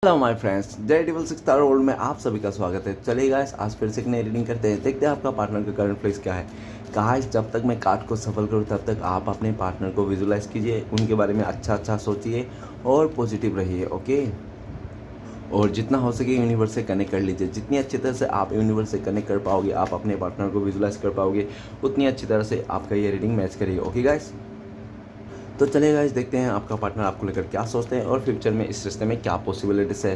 Hello my friends, जय table 6 star world में आप सभी का स्वागत है। चलिए गाइस, आज फिर से एक नई रीडिंग करते हैं। देखते हैं आपका पार्टनर का करंट प्लेस क्या है। गाइस, जब तक मैं कार्ड को सफल करूँ तब तक आप अपने पार्टनर को विजुलाइज कीजिए, उनके बारे में अच्छा सोचिए और पॉजिटिव रहिए। ओके, और जितना हो सके यूनिवर्स से कनेक्ट कर लीजिए। जितनी अच्छी तरह से आप यूनिवर्स से कनेक्ट कर पाओगे, आप अपने पार्टनर को विजुलाइज कर पाओगे, उतनी अच्छी तरह से आपका ये रीडिंग मैच करिए। ओके गाइस, तो चलिए गाइस, देखते हैं आपका पार्टनर आपको लेकर क्या सोचते हैं और फ्यूचर में इस रिश्ते में क्या पॉसिबिलिटीज़ है।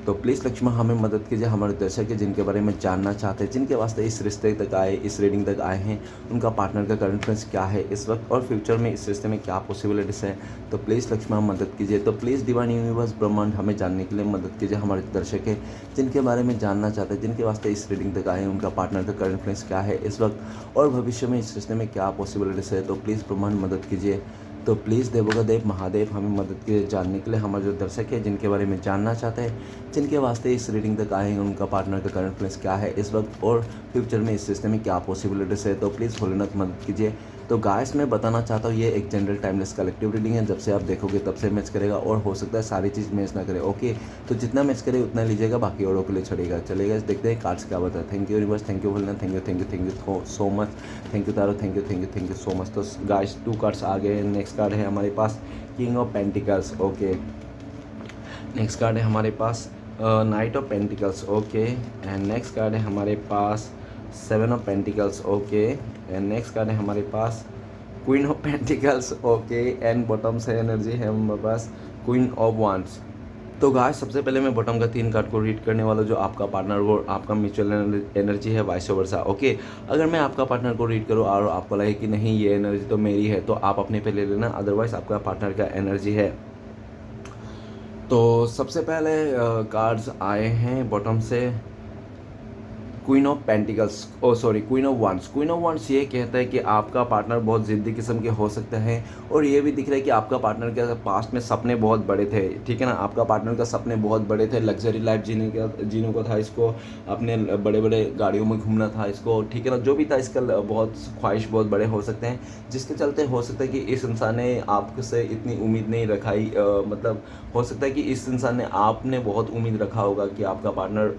तो प्लीज़ लक्ष्मण हमें मदद कीजिए। हमारे दर्शक है जिनके बारे में जानना चाहते हैं, जिनके वास्ते इस रिश्ते तक आए, इस रीडिंग तक आए हैं, उनका पार्टनर का करंट फ्रेंड्स क्या है इस वक्त और फ्यूचर में इस रिश्ते में क्या पॉसिबिलिटीज़ है। तो प्लीज़ लक्ष्मण मदद कीजिए। तो प्लीज़ डिवाइन यूनिवर्स ब्रह्मांड हमें जानने के लिए मदद कीजिए। हमारे दर्शक है जिनके बारे में जानना चाहते हैं, जिनके वास्ते इस रीडिंग तक आए हैं, उनका पार्टनर का करंट फ्रेंड्स क्या है इस वक्त और भविष्य में इस रिश्ते में क्या पॉसिबिलिटीज़ है। तो प्लीज़ ब्रह्मांड मदद कीजिए। तो प्लीज़ देवों देव महादेव हमें मदद कीजिए जानने के लिए। हमारे जो दर्शक है जिनके बारे में जानना चाहते हैं, जिनके वास्ते इस रीडिंग तक आए हैं, उनका पार्टनर का करंट प्लेस क्या है इस वक्त और फ्यूचर में इस सिस्टम में क्या पॉसिबिलिटीज़ है। तो प्लीज़ भोलेनाथ मदद कीजिए। तो गाइस, मैं बताना चाहता हूँ ये एक जनरल टाइमलेस कलेक्टिव रीडिंग है। जब से आप देखोगे तब से मैच करेगा और हो सकता है सारी चीज़ मैच ना करे। ओके, तो जितना मैच करे उतना लीजिएगा, बाकी औरों के लिए छोड़ेगा। चलेगा, देखते हैं कार्ड्स क्या बता है। Thank you universe, thank you Bholenath, thank you so much, thank you tarot, thank you so much. तो गाइस, 2 कार्ड्स आ गए। नेक्स्ट कार्ड है हमारे पास king of pentacles. Okay, next card है हमारे पास knight of pentacles. Okay, and next card है हमारे पास 7 of pentacles. Okay, and next card है हमारे पास queen of pentacles. Okay, and bottom से एनर्जी है हमारे पास क्वीन ऑफ वांड्स। तो गाइस, सबसे पहले मैं बॉटम का 3 कार्ड को रीड करने वाला, जो आपका पार्टनर वो आपका म्यूचुअल एनर्जी है, वाइस वर्सा। ओके, अगर मैं आपका पार्टनर को रीड करूँ और आपको लगे कि नहीं ये एनर्जी तो मेरी है, तो आप अपने पे ले लेना, अदरवाइज आपका पार्टनर का एनर्जी है। तो सबसे पहले कार्ड्स आए हैं बॉटम से queen of pentacles, oh sorry, queen of wands. Queen of wands ये कहता है कि आपका पार्टनर बहुत ज़िद्दी किस्म के हो सकते हैं और ये भी दिख रहा है कि आपका पार्टनर के पास्ट में सपने बहुत बड़े थे। ठीक है ना, आपका पार्टनर का सपने बहुत बड़े थे। लग्जरी लाइफ जीने को था इसको, अपने बड़े बड़े गाड़ियों में घूमना था इसको। ठीक है ना, जो भी था इसका बहुत ख्वाहिश बहुत बड़े हो सकते हैं, जिसके चलते हो सकता है कि इस इंसान ने आपसे इतनी उम्मीद नहीं रखाई। मतलब हो सकता है कि इस इंसान ने आपने बहुत उम्मीद रखा होगा कि आपका पार्टनर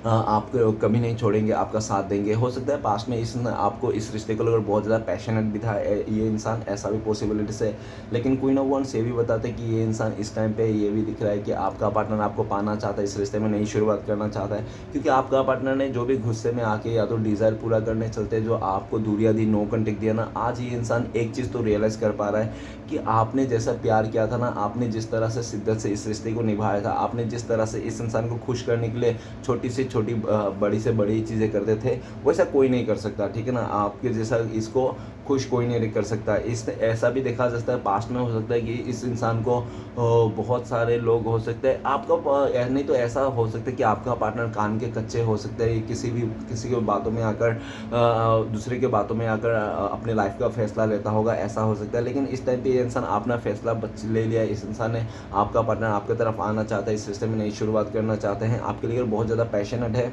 आपको कभी नहीं छोड़ेंगे, आपका साथ देंगे। हो सकता है पास्ट में इस आपको इस रिश्ते को लेकर बहुत ज़्यादा पैशनेट भी था ये इंसान, ऐसा भी पॉसिबिलिटीज़ है। लेकिन क्वीन ऑफ वांड्स ये भी बताते हैं कि ये इंसान इस टाइम पे ये भी दिख रहा है कि आपका पार्टनर आपको पाना चाहता है, इस रिश्ते में नई शुरुआत करना चाहता है। क्योंकि आपका पार्टनर ने जो भी गुस्से में आके या तो डिज़ायर पूरा करने चलते जो आपको दूरियाँ दी, नो कॉन्टेक्ट दिया ना, आज ये इंसान एक चीज़ तो रियलाइज़ कर पा रहा है कि आपने जैसा प्यार किया था ना, आपने जिस तरह से शिद्दत से इस रिश्ते को निभाया था, आपने जिस तरह से इस इंसान को खुश करने के लिए छोटी से छोटी बड़ी से बड़ी चीज़ें करते थे, वैसा कोई नहीं कर सकता। ठीक है ना, आपके जैसा इसको खुश कोई नहीं कर सकता। इस ऐसा भी देखा जा सकता है पास्ट में, हो सकता है कि इस इंसान को बहुत सारे लोग हो सकते हैं आपका, नहीं तो ऐसा हो सकता है कि आपका पार्टनर कान के कच्चे हो सकते हैं, किसी के बातों में आकर दूसरे के बातों में आकर अपने लाइफ का फैसला लेता होगा, ऐसा हो सकता है। लेकिन इस टाइम पे ये इंसान अपना फैसला ले लिया। इस इंसान ने, आपका पार्टनर आपकी तरफ आना चाहता है, इस रिश्ते में नई शुरुआत करना चाहते हैं, आपके लिए बहुत ज़्यादा पैशनेट है।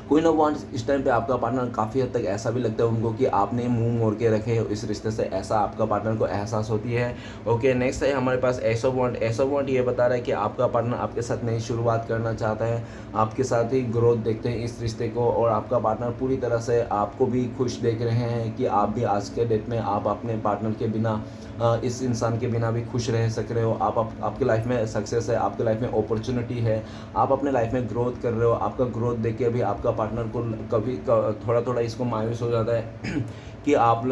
क्वीन ऑफ वांड्स, इस टाइम पे आपका पार्टनर काफ़ी हद तक ऐसा भी लगता है उनको कि आपने मुंह मोड़ के रखे इस रिश्ते से, ऐसा आपका पार्टनर को एहसास होती है। ओके, नेक्स्ट है हमारे पास एस ऑफ वांड। एस ऑफ वांड ये बता रहा है कि आपका पार्टनर आपके साथ नई शुरुआत करना चाहता है, आपके साथ ही ग्रोथ देखते हैं इस रिश्ते को, और आपका पार्टनर पूरी तरह से आपको भी खुश देख रहे हैं कि आप भी आज के डेट में आप अपने पार्टनर के बिना, इस इंसान के बिना भी खुश रह सक रहे हो। आपके लाइफ में सक्सेस है, आपके लाइफ में अपॉर्चुनिटी है, आप अपने लाइफ में ग्रोथ कर रहे हो। आपका ग्रोथ देख के भी आपका पार्टनर को कभी थोड़ा थोड़ा इसको मायूस हो जाता है कि आप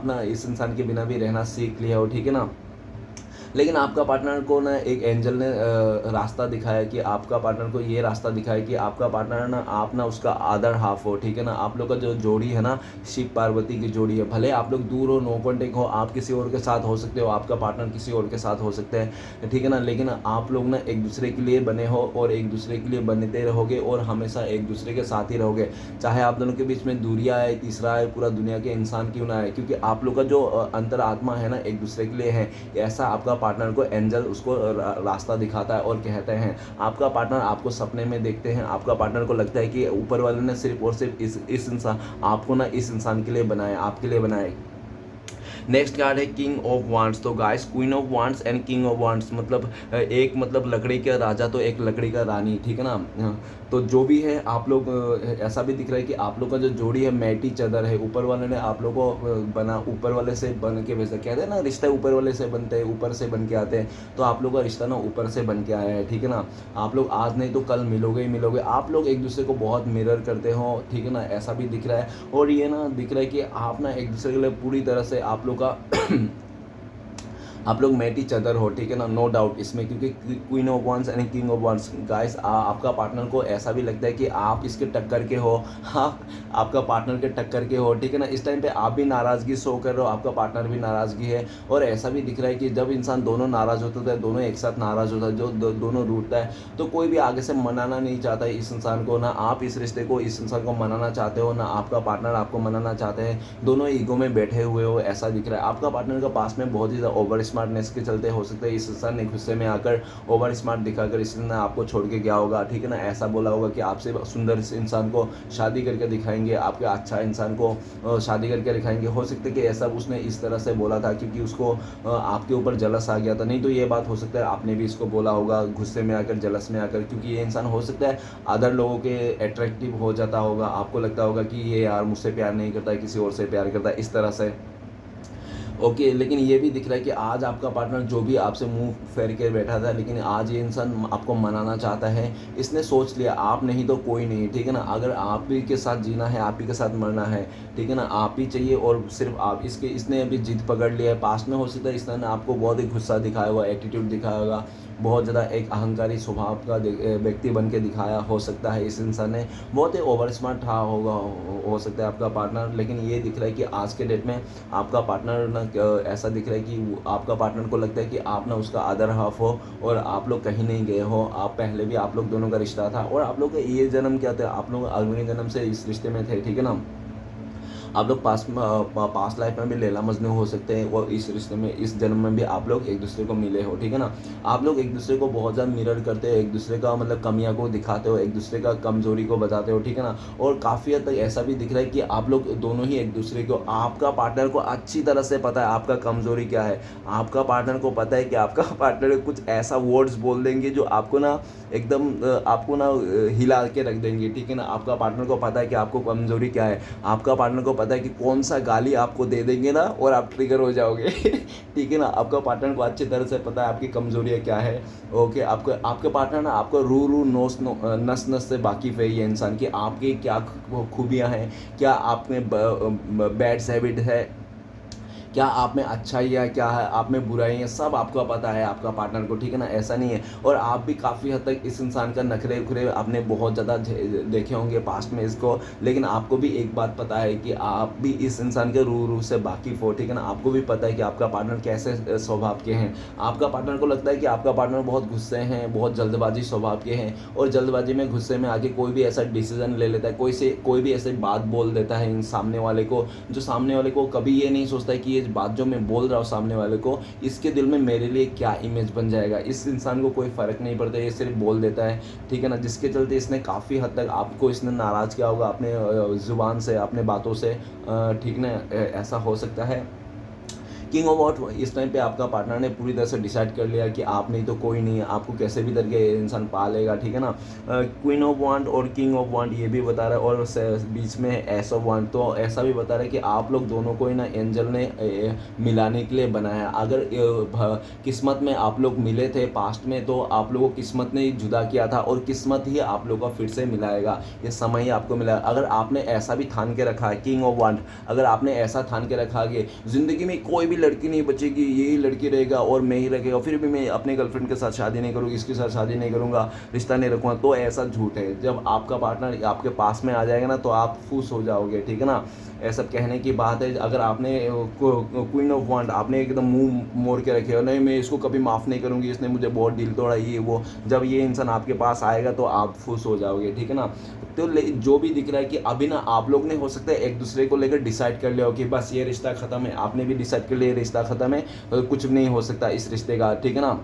ना इस इंसान के बिना भी रहना सीख लिया हो। ठीक है ना, लेकिन आपका पार्टनर को ना एक एंजल ने रास्ता दिखाया कि आपका पार्टनर को ये रास्ता दिखाया कि आपका पार्टनर ना, आप ना उसका अदर हाफ हो। ठीक है ना, आप लोग का जो जोड़ी है ना, शिव पार्वती की जोड़ी है। भले आप लोग दूर हो, नो कॉन्टेक्ट हो, आप किसी और के साथ हो सकते हो, आपका पार्टनर किसी और के साथ हो सकते हैं। ठीक है ना, लेकिन आप लोग ना एक दूसरे के लिए बने हो और एक दूसरे के लिए बनते रहोगे और हमेशा एक दूसरे के साथ ही रहोगे। चाहे आप दोनों के बीच में दूरियाँ आए, तीसरा आए, पूरा दुनिया के इंसान क्यों ना आए, क्योंकि आप लोग का जो अंतर आत्मा है ना, एक दूसरे के लिए है। ऐसा आपका पार्टनर को एंजल उसको रास्ता दिखाता है और कहते हैं, आपका पार्टनर आपको सपने में देखते हैं। आपका पार्टनर को लगता है कि ऊपर वाले ने सिर्फ और सिर्फ इस इंसान आपको ना इस इंसान के लिए बनाया, आपके लिए बनाया। नेक्स्ट कार्ड है किंग ऑफ वांड्स। तो guys queen of wands and king of wands मतलब एक मतलब लकड़ी का राजा तो एक लकड़ी का रानी, ठीक है ना। तो जो भी है आप लोग ऐसा भी दिख रहा है कि आप लोग का जो जोड़ी है मैटी चदर है, ऊपर वाले ने आप लोग को बना, ऊपर वाले से बन के भेजा, कहते हैं ना रिश्ते ऊपर वाले से बनते हैं, ऊपर से बन के आते हैं। तो आप लोग का रिश्ता ना ऊपर से बन के आया है, ठीक है ना। आप लोग आज नहीं तो कल मिलोगे ही मिलोगे। आप लोग एक दूसरे को बहुत मिरर करते हो, ठीक है ना, ऐसा भी दिख रहा है। और ये ना दिख रहा है कि आप ना एक दूसरे के लिए पूरी तरह से आप लोग का आप लोग मैटी चदर हो, ठीक है ना, नो डाउट इसमें, क्योंकि queen of wands and king of wands guys आपका पार्टनर को ऐसा भी लगता है कि आप इसके टक्कर के हो। हाँ, आपका पार्टनर के टक्कर के हो, ठीक है ना। इस टाइम पे आप भी नाराज़गी शो कर रहे हो, आपका पार्टनर भी नाराज़गी है। और ऐसा भी दिख रहा है कि जब इंसान दोनों नाराज़ होता है, दोनों एक साथ नाराज़ होता है, जो दोनों रूठता है, तो कोई भी आगे से मनाना नहीं चाहता है इस इंसान को। ना आप इस रिश्ते को, इस इंसान को मनाना चाहते हो, ना आपका पार्टनर आपको मनाना चाहते हैं। दोनों ईगो में बैठे हुए हो, ऐसा दिख रहा है। आपका पार्टनर का पास में बहुत ही ओवर स्मार्टनेस के चलते हो सकता है इस इंसान ने गुस्से में आकर ओवर स्मार्ट दिखाकर इस इंसान आपको छोड़ के गया होगा, ठीक है ना। ऐसा बोला होगा कि आपसे सुंदर इस इंसान को शादी करके दिखाएंगे, आपके अच्छा इंसान को शादी करके दिखाएंगे। हो सकता है कि ऐसा उसने इस तरह से बोला था क्योंकि उसको आपके ऊपर जलस आ गया था। नहीं तो ये बात हो सकता है आपने भी इसको बोला होगा गुस्से में आकर, जलस में आकर, क्योंकि ये इंसान हो सकता है अदर लोगों के अट्रैक्टिव हो जाता होगा। आपको लगता होगा कि ये यार मुझसे प्यार नहीं करता है, किसी और से प्यार करता है, इस तरह से। ओके, लेकिन ये भी दिख रहा है कि आज आपका पार्टनर जो भी आपसे मुंह फेर के बैठा था, लेकिन आज ये इंसान आपको मनाना चाहता है। इसने सोच लिया आप नहीं तो कोई नहीं, ठीक है ना। अगर आप ही के साथ जीना है, आप ही के साथ मरना है, ठीक है ना, आप ही चाहिए और सिर्फ आप। इसने अभी जिद पकड़ लिया है। पास्ट में हो सकता है इसने आपको बहुत ही गुस्सा दिखाया होगा, एटीट्यूड दिखाया होगा, बहुत ज़्यादा एक अहंकारी स्वभाव का व्यक्ति बन के दिखाया हो सकता है इस इंसान ने। बहुत ही ओवर स्मार्ट रहा होगा, हो सकता है आपका पार्टनर। लेकिन ये दिख रहा है कि आज के डेट में आपका पार्टनर ना ऐसा दिख रहा है कि आपका पार्टनर को लगता है कि आप ना उसका अदर हाफ हो और आप लोग कहीं नहीं गए हो। आप पहले भी आप लोग दोनों का रिश्ता था और आप लोग का ये जन्म क्या था, आप लोग अगले जन्म से इस रिश्ते में थे, ठीक है ना। आप लोग पास्ट लाइफ में भी लैला मजनू हो सकते हैं और इस रिश्ते में, इस जन्म में भी आप लोग एक दूसरे को मिले हो, ठीक है ना। आप लोग एक दूसरे को बहुत ज़्यादा मिरर करते हो, एक दूसरे का मतलब कमियां को दिखाते हो, एक दूसरे का कमजोरी को बताते हो, ठीक है ना। और काफ़ी हद तक ऐसा भी दिख रहा है कि आप लोग दोनों ही एक दूसरे को, आपका पार्टनर को अच्छी तरह से पता है आपका कमजोरी क्या है। आपका पार्टनर को पता है कि आपका पार्टनर कुछ ऐसा वर्ड्स बोल देंगे जो आपको ना एकदम आपको ना हिला के रख देंगे, ठीक है ना। आपका पार्टनर को पता है कि आपको कमजोरी क्या है। आपका पार्टनर को पता है कि कौन सा गाली आपको दे देंगे ना और आप ट्रिगर हो जाओगे ठीक है ना। आपका पार्टनर को अच्छी तरह से पता है आपकी कमजोरियाँ क्या है। ओके, आपके पार्टनर ना आपको रू नस नस से वाकिफ़ है ये इंसान की, आपकी क्या खूबियाँ हैं, क्या आप में बैड हैबिट है, क्या आप में अच्छाई है, क्या है आप में बुराई है, सब आपको पता है आपका पार्टनर को, ठीक है ना। ऐसा नहीं है। और आप भी काफ़ी हद तक इस इंसान का नखरे उखरे आपने बहुत ज़्यादा देखे होंगे पास्ट में इसको, लेकिन आपको भी एक बात पता है कि आप भी इस इंसान के रू से वाकिफ़ हो, ठीक है ना। आपको भी पता है कि आपका पार्टनर कैसे स्वभाव के हैं। आपका पार्टनर को लगता है कि आपका पार्टनर बहुत गुस्से हैं, बहुत जल्दबाजी स्वभाव के हैं और जल्दबाजी में गुस्से में आके कोई भी ऐसा डिसीजन ले लेता है, कोई भी ऐसे बात बोल देता है इन सामने वाले को, जो सामने वाले को कभी ये नहीं सोचता है कि बात जो मैं बोल रहा हूँ सामने वाले को, इसके दिल में मेरे लिए क्या इमेज बन जाएगा। इस इंसान को कोई फ़र्क नहीं पड़ता, ये सिर्फ बोल देता है, ठीक है ना। जिसके चलते इसने काफ़ी हद तक आपको इसने नाराज़ किया होगा अपने ज़ुबान से, अपने बातों से, ठीक ना। ऐसा हो सकता है। किंग ऑफ वॉट, इस टाइम पे आपका पार्टनर ने पूरी तरह से डिसाइड कर लिया कि आप नहीं तो कोई नहीं है, आपको कैसे भी तरीके इंसान पालेगा, ठीक है ना। क्वीन ऑफ वांड और किंग ऑफ वांड ये भी बता रहा है और बीच में एस ऑफ वांड, तो ऐसा भी बता रहा है कि आप लोग दोनों को ही ना एंजल ने मिलाने के लिए बनाया। अगर किस्मत में आप लोग मिले थे पास्ट में, तो आप लोगों को किस्मत ने ही जुदा किया था और किस्मत ही आप लोगों को फिर से मिलाएगा, ये समय ही आपको मिला। अगर आपने ऐसा भी ठान के रखा है, किंग ऑफ वांड, अगर आपने ऐसा ठान के रखा कि ज़िंदगी में कोई भी लड़की नहीं बचेगी, यही लड़की रहेगा और मैं ही रहेगा, फिर भी मैं अपने गर्लफ्रेंड के साथ शादी नहीं करूँगी, इसके साथ शादी नहीं करूँगा, रिश्ता नहीं रखूँगा, तो ऐसा झूठ है। जब आपका पार्टनर आपके पास में आ जाएगा ना, तो आप खुश हो जाओगे, ठीक है ना। ऐसा कहने की बात है। अगर आपने क्वीन ऑफ वांड आपने एकदम मुंह मोड़ के रखे हो, नहीं मैं इसको कभी माफ़ नहीं करूँगी, इसने मुझे बहुत दिल तोड़ा, ये वो, जब ये इंसान आपके पास आएगा तो आप खुश हो जाओगे, ठीक है ना। तो जो भी दिख रहा है कि अभी ना आप लोग ने हो सकता है एक दूसरे को लेकर डिसाइड कर लिया हो कि बस ये रिश्ता ख़त्म है, आपने भी डिसाइड कर लिया ये रिश्ता ख़त्म है, तो कुछ भी नहीं हो सकता इस रिश्ते का, ठीक है ना।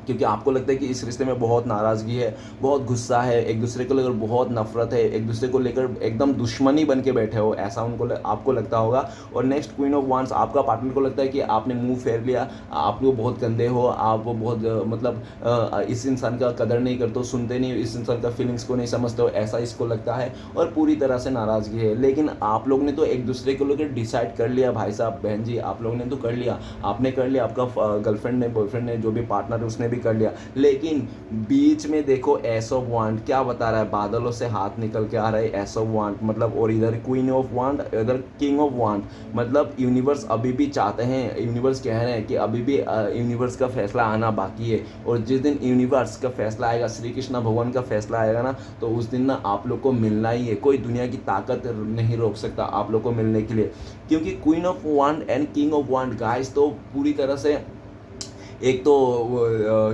क्योंकि आपको लगता है कि इस रिश्ते में बहुत नाराज़गी है, बहुत गुस्सा है, एक दूसरे को लेकर बहुत नफरत है, एक दूसरे को लेकर एकदम दुश्मनी बन के बैठे हो, ऐसा आपको लगता होगा। और नेक्स्ट क्वीन ऑफ वांड्स, आपका पार्टनर को लगता है कि आपने मुंह फेर लिया, आप लोग बहुत गंदे हो, आप बहुत मतलब इस इंसान का कदर नहीं करते हो, सुनते नहीं हो, इस इंसान का फीलिंग्स को नहीं समझते हो, ऐसा इसको लगता है और पूरी तरह से नाराज़गी है। लेकिन आप लोग ने तो एक दूसरे को लेकर डिसाइड कर लिया, भाई साहब बहन जी, आप लोगों ने तो कर लिया, आपने कर लिया, आपका गर्लफ्रेंड ने, बॉयफ्रेंड ने, जो भी पार्टनर है उसने भी कर लिया। लेकिन बीच में देखो एस ऑफ वांड क्या बता रहा है, बादलों से हाथ निकल के आ रहा है एस ऑफ वांड, मतलब और इधर क्वीन ऑफ वांड, इधर किंग ऑफ वांड। मतलब यूनिवर्स अभी भी चाहते हैं, यूनिवर्स कह रहे हैं कि अभी भी यूनिवर्स का फैसला आना बाकी है। और जिस दिन यूनिवर्स का फैसला आएगा, श्री कृष्ण भगवान का फैसला आएगा ना, तो उस दिन ना आप लोग को मिलना ही है, कोई दुनिया की ताकत नहीं रोक सकता आप लोग को मिलने के लिए। क्योंकि queen of wand and king of wand guys तो पूरी तरह से एक तो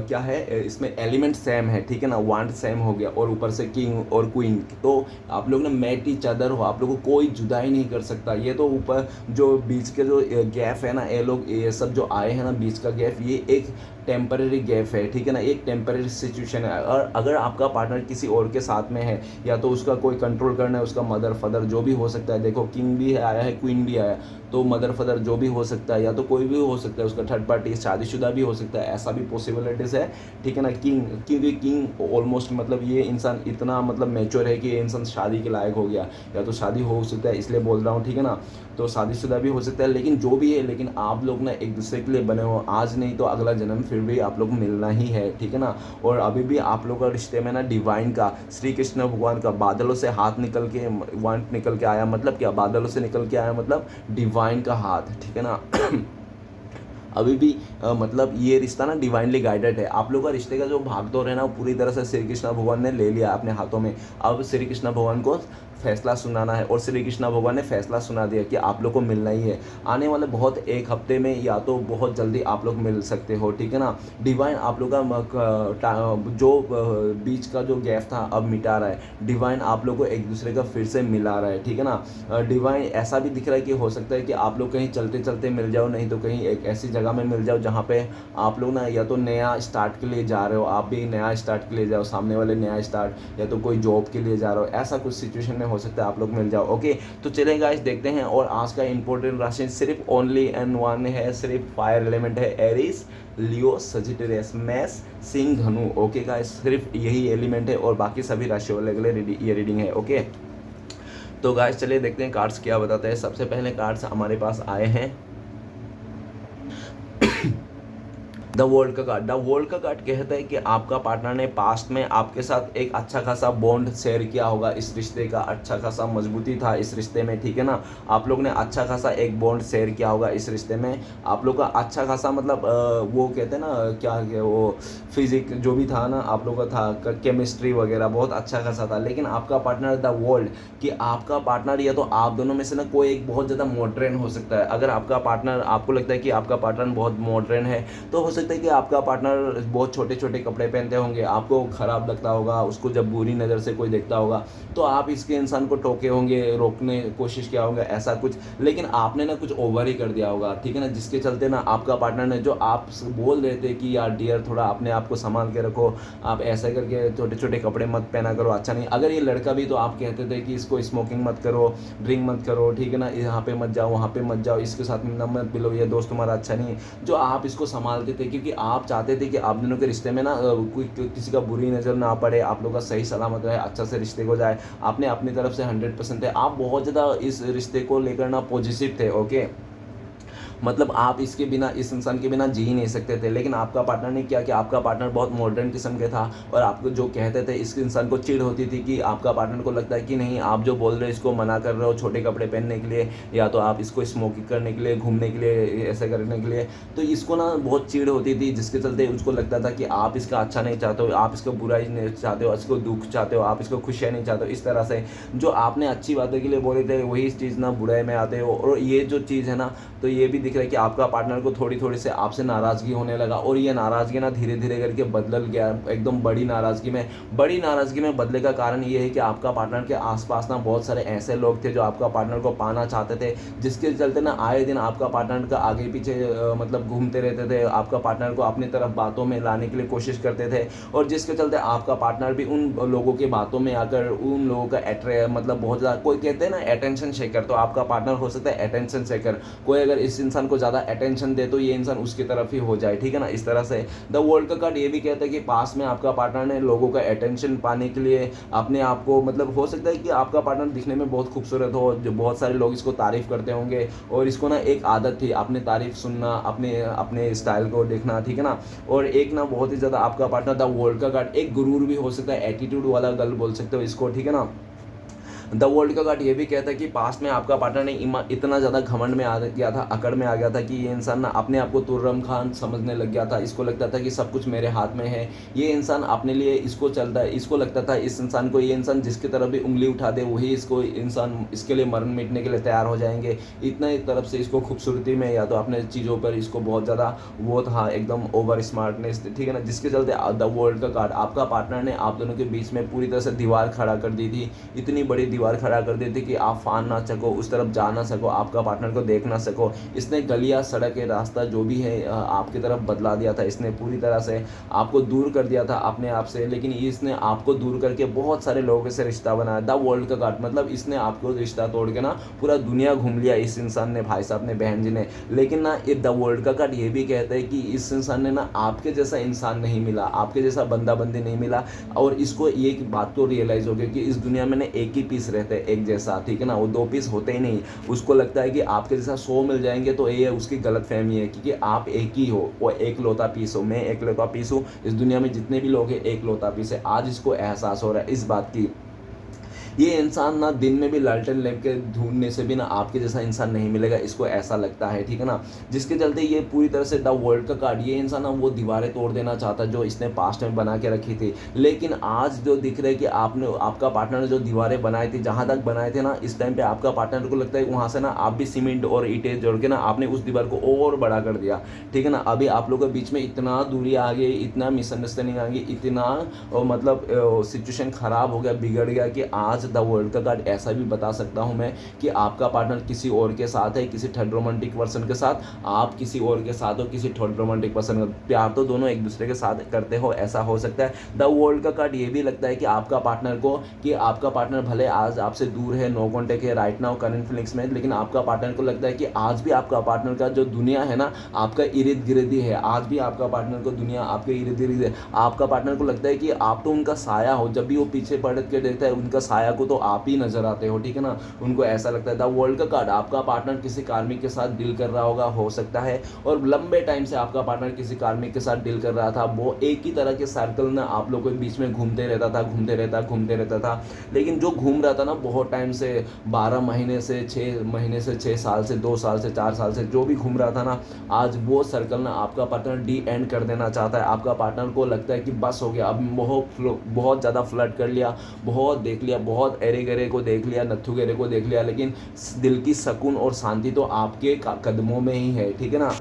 क्या है, इसमें एलिमेंट सेम है, ठीक है ना, वांड सेम हो गया और ऊपर से किंग और क्वीन, तो आप लोग ना मेट ईच अदर हो, आप लोगों को कोई जुदा ही नहीं कर सकता। ये तो ऊपर जो बीच के जो गैप है ना, ये सब जो आए हैं ना बीच का गैप, ये एक टेम्परेरी गैप है, ठीक है ना, एक टेम्परेरी सिचुएशन है। और अगर आपका पार्टनर किसी और के साथ में है, या तो उसका कोई कंट्रोल करना है, उसका मदर फादर जो भी हो सकता है, देखो किंग भी आया है, क्वीन भी आया, तो मदर फादर जो भी हो सकता है, या तो कोई भी हो सकता है, उसका थर्ड पार्टी शादीशुदा भी हो सकता है, ऐसा भी पॉसिबिलिटीज़ है, ठीक है ना। किंग, क्योंकि किंग ऑलमोस्ट मतलब ये इंसान इतना मतलब मैच्योर है कि ये इंसान शादी के लायक हो गया, या तो शादी हो सकता है इसलिए बोल रहा हूँ, ठीक है ना, तो शादीशुदा भी हो सकता है। लेकिन जो भी है, लेकिन आप लोग ना एक दूसरे के लिए बने हो, आज नहीं तो अगला जन्म फिर भी आप लोग को मिलना ही है, ठीक है ना। और अभी भी आप लोग का रिश्ते में ना डिवाइन का, श्री कृष्ण भगवान का बादलों से हाथ निकल के, वांट निकल के आया, मतलब क्या, बादलों से निकल के आया मतलब डिवाइन का हाथ, ठीक है ना। अभी भी मतलब ये रिश्ता ना डिवाइनली गाइडेड है। आप लोग का रिश्ते का जो भागदौड़ है ना, वो पूरी तरह से श्री कृष्ण भगवान ने ले लिया अपने हाथों में। अब श्री कृष्ण भगवान को फैसला सुनाना है, और श्री कृष्ण भगवान ने फैसला सुना दिया कि आप लोग को मिलना ही है। आने वाले बहुत एक हफ्ते में या तो बहुत जल्दी आप लोग मिल सकते हो, ठीक है ना। डिवाइन आप लोग का जो बीच का जो गैप था अब मिटा रहा है, डिवाइन आप लोग को एक दूसरे का फिर से मिला रहा है, ठीक है ना। डिवाइन ऐसा भी दिख रहा है कि हो सकता है कि आप लोग कहीं चलते चलते मिल जाओ, नहीं तो कहीं एक ऐसी जगह में मिल जाओ जहाँ पे आप लोग ना या तो नया स्टार्ट के लिए जा रहे हो, आप भी नया स्टार्ट के लिए जाओ, सामने वाले नया स्टार्ट, या तो कोई जॉब के लिए जा रहे हो, ऐसा कुछ सिचुएशन में हो सकता है आप लोग मिल जाओ। ओके, तो चलिए गाइस देखते हैं। और आज का इंपॉर्टेंट राशि सिर्फ ओनली एंड वन है, सिर्फ फायर एलिमेंट है, एरीज, लियो, सजिटेरियस, मेष, सिंह, धनु। ओके गाइस, सिर्फ यही एलिमेंट है और बाकी सभी राशियों वाले ये रीडिंग है। ओके, तो गाइस चलिए देखते हैं कार्ड्स क्या बताते हैं। सबसे पहले कार्ड्स हमारे पास आए हैं द वर्ल्ड का कार्ड। द वर्ल्ड का कार्ड कहता है कि आपका पार्टनर ने पास्ट में आपके साथ एक अच्छा खासा बॉन्ड शेयर किया होगा, इस रिश्ते का अच्छा खासा मजबूती था इस रिश्ते में, ठीक है ना। आप लोग ने अच्छा खासा एक बॉन्ड शेयर किया होगा इस रिश्ते में, आप लोग का अच्छा खासा मतलब वो कहते हैं ना क्या, वो फिजिक जो भी था ना आप लोग का था, केमिस्ट्री वगैरह बहुत अच्छा खासा था। लेकिन आपका पार्टनर द वर्ल्ड, कि आपका पार्टनर या तो आप दोनों में से ना कोई एक बहुत ज़्यादा मॉडर्न हो सकता है। अगर आपका पार्टनर, आपको लगता है कि आपका पार्टनर बहुत मॉडर्न है, तो हो सकता है कि आपका पार्टनर बहुत छोटे छोटे कपड़े पहनते होंगे, आपको ख़राब लगता होगा, उसको जब बुरी नज़र से कोई देखता होगा तो आप इसके इंसान को टोके होंगे, रोकने की कोशिश किया होगा, ऐसा कुछ। लेकिन आपने ना कुछ ओवर ही कर दिया होगा, ठीक है ना, जिसके चलते ना आपका पार्टनर ने, जो आप बोल रहे थे कि यार डियर थोड़ा अपने आप को संभाल के रखो, आप ऐसा करके छोटे छोटे कपड़े मत पहना करो, अच्छा नहीं। अगर ये लड़का भी तो आप कहते थे कि इसको स्मोकिंग मत करो, ड्रिंक मत करो, ठीक है ना, यहाँ पे मत जाओ, वहाँ पे मत जाओ, इसके साथ में मत मिलो, ये दोस्त तुम्हारा अच्छा नहीं है, जो आप इसको संभालते थे, क्योंकि आप चाहते थे कि आप दोनों के रिश्ते में ना कोई किसी का बुरी नज़र ना पड़े, आप लोग का सही सलामत रहे, अच्छा से रिश्ते को जाए। आपने अपनी तरफ से 100% थे, आप बहुत ज़्यादा इस रिश्ते को लेकर ना पॉजिटिव थे। ओके, मतलब आप इसके बिना, इस इंसान के बिना जी ही नहीं सकते थे। लेकिन आपका पार्टनर ने क्या कि आपका पार्टनर बहुत मॉडर्न किस्म के था, और आपको जो कहते थे इस इंसान को चिढ़ होती थी कि आपका पार्टनर को लगता है कि नहीं, आप जो बोल रहे हो इसको मना कर रहे हो छोटे कपड़े पहनने के लिए, या तो आप इसको स्मोकिंग करने के लिए, घूमने के लिए, ऐसे करने के लिए, तो इसको ना बहुत चिढ़ होती थी, जिसके चलते उसको लगता था कि आप इसका अच्छा नहीं चाहते हो, आप इसको बुराई नहीं चाहते हो, इसको दुख चाहते हो, आप इसको खुशियाँ नहीं चाहते हो। इस तरह से जो आपने अच्छी बातों के लिए बोले थे वही चीज़ ना बुराई में आते हो। और ये जो चीज़ है ना, तो ये भी दिख रहा है कि आपका पार्टनर को थोड़ी थोड़ी से आपसे नाराज़गी होने लगा, और ये नाराज़गी ना धीरे धीरे करके बदल गया एकदम बड़ी नाराज़गी में बदले का कारण ये है कि आपका पार्टनर के आसपास ना बहुत सारे ऐसे लोग थे जो आपका पार्टनर को पाना चाहते थे, जिसके चलते ना आए दिन आपका पार्टनर का आगे पीछे मतलब घूमते रहते थे, आपका पार्टनर को अपनी तरफ बातों में लाने के लिए कोशिश करते थे, और जिसके चलते आपका पार्टनर भी उन लोगों की बातों में आकर उन लोगों का मतलब बहुत ज़्यादा, कोई कहते हैं ना अटेंशन शेकर, तो आपका पार्टनर हो सकता है अटेंशन शेकर। कोई अगर इस इंसान को ज़्यादा अटेंशन दे तो ये इंसान उसकी तरफ ही हो जाए, ठीक है ना। इस तरह से द वर्ल्ड का कार्ड ये भी कहता है कि पास में आपका पार्टनर ने लोगों का अटेंशन पाने के लिए अपने आप को, मतलब हो सकता है कि आपका पार्टनर दिखने में बहुत खूबसूरत हो, जो बहुत सारे लोग इसको तारीफ करते होंगे, और इसको ना एक आदत थी अपने तारीफ सुनना, अपने अपने स्टाइल को देखना, ठीक है ना। और एक ना बहुत ही ज़्यादा आपका पार्टनर द वर्ल्ड का कार्ड एक गुरूर भी हो सकता है, एटीट्यूड वाला गर्ल बोल सकते हो इसको, ठीक है ना। द वर्ल्ड का कार्ड ये भी कहता है कि पास्ट में आपका पार्टनर ने इतना ज़्यादा घमंड में आ गया था, अकड़ में आ गया था कि ये इंसान ना अपने आप को तुर्रम खान समझने लग गया था। इसको लगता था कि सब कुछ मेरे हाथ में है, ये इंसान अपने लिए इसको चलता है, इसको लगता था इस इंसान को, ये इंसान जिसकी तरफ भी उंगली उठा दे वही इसको इंसान इसके लिए मरण मिटने के लिए तैयार हो जाएंगे। इतना ही तरफ से इसको खूबसूरती में या तो अपने चीज़ों पर इसको बहुत ज़्यादा वो था, एकदम ओवर स्मार्टनेस, ठीक है ना, जिसके चलते द वर्ल्ड का कार्ड आपका पार्टनर ने आप दोनों के बीच में पूरी तरह से दीवार खड़ा कर दी थी। इतनी बड़ी दीवार खड़ा कर दी थी कि आप फान ना सको, उस तरफ जा ना सको, आपका पार्टनर को देख ना सको। इसने गलियां, सड़कें, रास्ता जो भी है आपकी तरफ बदला दिया था। इसने पूरी तरह से आपको दूर कर दिया था अपने आप से, लेकिन इसने आपको दूर करके बहुत सारे लोगों से रिश्ता बनाया। द वर्ल्ड का कार्ड मतलब इसने आपको रिश्ता तोड़ के ना पूरा दुनिया घूम लिया इस इंसान ने, भाई साहब ने, बहन जी ने। लेकिन ना ये द वर्ल्ड का कार्ड ये भी कहता है कि इस इंसान ने ना आपके जैसा इंसान नहीं मिला, आपके जैसा बंदा बंदी नहीं मिला, और इसको ये बात तो रियलाइज हो गई कि इस दुनिया में ना एक ही पीस रहते हैं, एक जैसा, ठीक है ना, वो दो पीस होते ही नहीं। उसको लगता है कि आपके जैसा 100 मिल जाएंगे तो ये उसकी गलत फहमी है, क्योंकि आप एक ही हो, वो एक लौता पीस हो, मैं एक लौता पीस हूँ, इस दुनिया में जितने भी लोग हैं एक लौता पीस है। आज इसको एहसास हो रहा है इस बात की। ये इंसान ना दिन में भी लालटेन लेप के ढूंढने से भी ना आपके जैसा इंसान नहीं मिलेगा, इसको ऐसा लगता है, ठीक है ना। जिसके चलते ये पूरी तरह से द वर्ल्ड का कार्ड, ये इंसान ना वो दीवारें तोड़ देना चाहता जो इसने पास्ट में बना के रखी थी। लेकिन आज जो दिख रहा है कि आपका पार्टनर ने जो दीवारें बनाई थी, जहाँ तक बनाए थे ना, इस टाइम पे आपका पार्टनर को लगता है वहाँ से ना आप भी सीमेंट और ईंटें जोड़ के ना आपने उस दीवार को और बड़ा कर दिया, ठीक है ना। अभी आप लोगों के बीच में इतना दूरी आ गई, इतना मिसअंडरस्टैंडिंग आ गई, इतना मतलब सिचुएशन खराब हो गया, बिगड़ गया कि आज द वर्ल्ड का कार्ड ऐसा भी बता सकता हूं मैं कि आपका पार्टनर किसी और के साथ है, किसी थर्ड रोमांटिक पर्सन के साथ, आप किसी और के साथ हो, किसी थर्ड रोमांटिक पर्सन का। प्यार तो दोनों एक दूसरे के साथ करते हो, ऐसा हो सकता है। द वर्ल्ड का कार्ड ये भी लगता है कि आपका पार्टनर को, कि आपका पार्टनर भले आज आपसे दूर है, नो कॉन्टेक्ट है राइट नाउ करंट फीलिंग्स में, लेकिन आपका पार्टनर को लगता है कि आज भी आपका पार्टनर का जो दुनिया है ना आपका इर्द गिर्द ही है। आज भी आपका पार्टनर को दुनिया आपके इर्द गिर्द है। आपका पार्टनर को लगता है कि आप तो उनका साया हो, जब भी वो पीछे पलट के देखता है उनका साया को तो आप ही नजर आते हो, ठीक है ना। उनको ऐसा लगता है। द वर्ल्ड का कार्ड आपका पार्टनर किसी कार्मिक के साथ डील कर रहा होगा, हो सकता है, और लंबे टाइम से आपका पार्टनर किसी कार्मिक के साथ डील कर रहा था। वो एक ही तरह के सर्कल ना आप लोगों के बीच में घूमते रहता था, लेकिन जो घूम रहा था ना बहुत टाइम से, 12 महीने से, 6 महीने से, 6 साल से, 2 साल से, 4 साल से जो भी घूम रहा था ना, आज वो सर्कल ना आपका पार्टनर डी एंड कर देना चाहता है। आपका पार्टनर को लगता है कि बस हो गया, अब बहुत ज़्यादा फ्लर्ट कर लिया, बहुत देख लिया, बहुत एरे गरे को देख लिया, नत्थु गेरे को देख लिया, लेकिन दिल की सुकून और शांति तो आपके कदमों में ही है, ठीक है ना।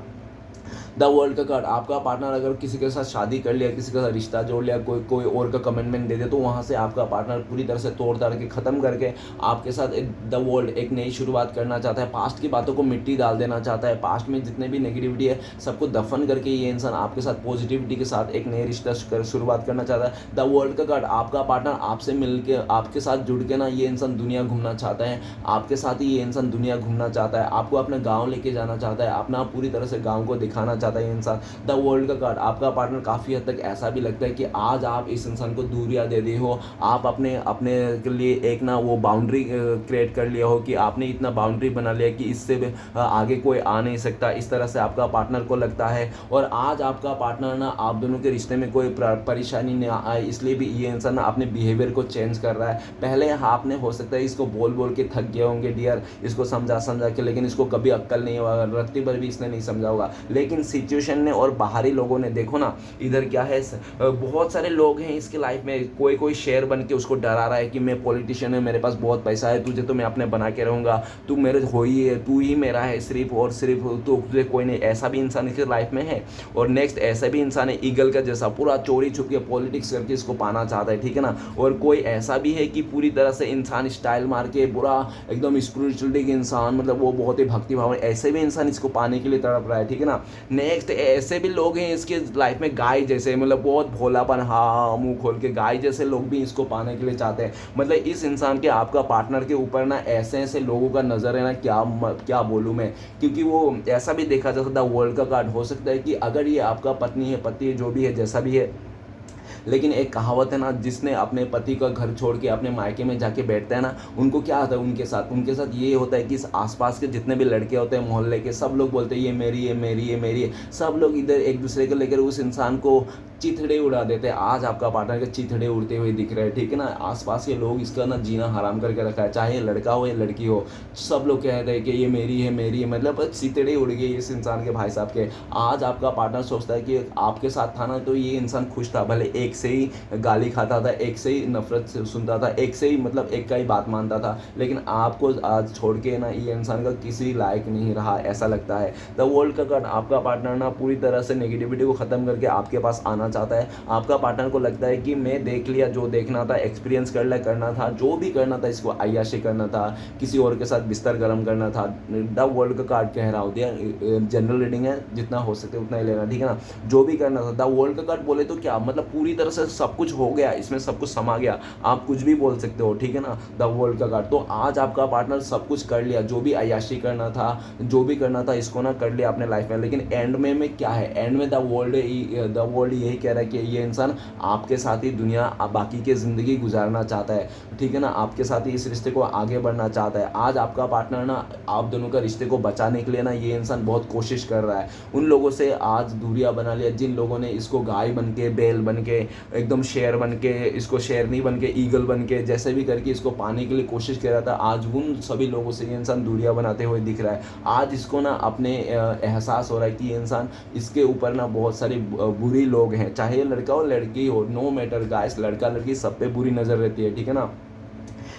द वर्ल्ड का कार्ड आपका पार्टनर अगर किसी के साथ शादी कर लिया, किसी के साथ रिश्ता जोड़ लिया, कोई और का कमिटमेंट दे दे, तो वहाँ से आपका पार्टनर पूरी तरह से तोड़ ताड़ के ख़त्म करके आपके साथ द वर्ल्ड एक नई शुरुआत करना चाहता है। पास्ट की बातों को मिट्टी डाल देना चाहता है, पास्ट में जितने भी नेगेटिविटी है सबको दफन करके ये इंसान आपके साथ पॉजिटिविटी के साथ एक नए रिश्ता शुरुआत करना चाहता है। द वर्ल्ड का कार्ड आपका पार्टनर आपसे मिल के, आपके साथ जुड़ के ना ये इंसान दुनिया घूमना चाहता है, आपके साथ ही ये इंसान दुनिया घूमना चाहता है, आपको अपने गाँव लेके जाना चाहता है, अपना पूरी तरह से गाँव को दिखाना चाहता है इंसान। द वर्ल्ड का कार्ड आपका पार्टनर काफ़ी हद तक ऐसा भी लगता है कि आज आप इस इंसान को दूरियां दे दी हो, आप अपने के लिए एक ना वो बाउंड्री क्रिएट कर लिया हो कि आपने इतना बाउंड्री बना लिया कि इससे आगे कोई आ नहीं सकता, इस तरह से आपका पार्टनर को लगता है। और आज आपका पार्टनर ना आप दोनों के रिश्ते में कोई परेशानी नहीं आए, इसलिए भी ये इंसान ना अपने बिहेवियर को चेंज कर रहा है। पहले आपने हो सकता है इसको बोल बोल के थक गए होंगे डियर, इसको समझा के, लेकिन इसको कभी अक्ल नहीं होगा, रत्ती भर भी इसने नहीं समझा होगा, लेकिन सिचुएशन ने और बाहरी लोगों ने, देखो ना इधर क्या है, बहुत सारे लोग हैं इसके लाइफ में, कोई कोई शेर बन के उसको डरा रहा है कि मैं पॉलिटिशियन है, मेरे पास बहुत पैसा है, तुझे तो मैं अपने बना के रहूँगा, तू मेरे हो ही है, तू ही मेरा है सिर्फ और सिर्फ, तो तुझे कोई नहीं। ऐसा भी इंसान इसके लाइफ में है। और नेक्स्ट ऐसा भी इंसान है ईगल का जैसा, पूरा चोरी छुप के पॉलिटिक्स करके इसको पाना चाहता है, ठीक है ना। और कोई ऐसा भी है कि पूरी तरह से इंसान स्टाइल मार के पूरा एकदम स्पिरिचुअलिटी इंसान, मतलब वो बहुत ही भक्ति भाव है, ऐसे भी इंसान इसको पाने के लिए तड़प रहा है, ठीक है ना। नेक्स्ट ऐसे भी लोग हैं इसके लाइफ में गाय जैसे, मतलब बहुत भोलापन, हाँ मुंह खोल के गाय जैसे लोग भी इसको पाने के लिए चाहते हैं। मतलब इस इंसान के, आपका पार्टनर के ऊपर ना ऐसे ऐसे लोगों का नज़र है ना, क्या बोलूँ मैं, क्योंकि वो ऐसा भी देखा जा सकता है, वर्ल्ड का कार्ड हो सकता है कि अगर ये आपका पत्नी है, पति है, जो भी है, जैसा भी है, लेकिन एक कहावत है ना, जिसने अपने पति का घर छोड़ के अपने मायके में जाके बैठता है ना, उनको क्या होता है, उनके साथ ये होता है कि इस आसपास के जितने भी लड़के होते हैं मोहल्ले के, सब लोग बोलते हैं ये मेरी है, मेरी है, मेरी है। सब लोग इधर एक दूसरे को लेकर उस इंसान को चिथड़े उड़ा देते हैं। आज आपका पार्टनर के चिथड़े उड़ते हुए दिख रहे हैं, ठीक है ना। आसपास के लोग इसका ना जीना हराम करके रखा है, चाहे लड़का हो या लड़की हो, सब लोग कहते हैं कि ये मेरी है, मेरी है, मतलब चिथड़े उड़ गए इस इंसान के, भाई साहब के। आज आपका पार्टनर सोचता है कि आपके साथ था ना तो ये इंसान खुश था, भले एक से ही गाली खाता था, एक से ही नफरत से सुनता था, एक से ही मतलब एक का ही बात मानता था, लेकिन आपको आज छोड़ के ना ये इंसान का किसी लायक नहीं रहा, ऐसा लगता है। द वर्ल्ड का कार्ड, आपका पार्टनर ना पूरी तरह से नेगेटिविटी को ख़त्म करके आपके पास आना चाहता है। आपका पार्टनर को लगता है कि मैं देख लिया, जो देखना था, एक्सपीरियंस करना था, जो भी करना था, इसको अय्याशी करना था, किसी और के साथ बिस्तर गर्म करना था। द वर्ल्ड का कार्ड कह रहा होती है, जनरल रीडिंग है, जितना हो सके उतना ही लेना, ठीक है ना। जो भी करना था, द वर्ल्ड का कार्ड बोले तो क्या मतलब, पूरी तरह से सब कुछ हो गया, इसमें सब कुछ समा गया, आप कुछ भी बोल सकते हो, ठीक है ना। द वर्ल्ड का कार्ड, तो आज आपका पार्टनर सब कुछ कर लिया, जो भी अय्याशी करना था, जो भी करना था, इसको ना कर लिया अपने लाइफ में। लेकिन एंड में क्या है, एंड में द वर्ल्ड यही कह रहा है कि ये इंसान आपके साथ ही दुनिया, बाकी की ज़िंदगी गुजारना चाहता है, ठीक है ना। आपके साथ ही इस रिश्ते को आगे बढ़ना चाहता है। आज आपका पार्टनर ना आप दोनों का रिश्ते को बचाने के लिए ना, ये इंसान बहुत कोशिश कर रहा है। उन लोगों से आज दूरियां बना लिया जिन लोगों ने इसको गाय बन के, बैल बन के, एकदम शेर बन के, इसको शेरनी बन के, ईगल बन के, जैसे भी करके इसको पाने के लिए कोशिश कर रहा था। आज उन सभी लोगों से ये इंसान दूरियां बनाते हुए दिख रहा है। आज इसको ना अपने एहसास हो रहा है कि ये इंसान, इसके ऊपर ना बहुत सारे बुरी लोग हैं, चाहे लड़का हो लड़की हो, नो मैटर गाइस, लड़का लड़की सब पे बुरी नज़र रहती है, ठीक है ना।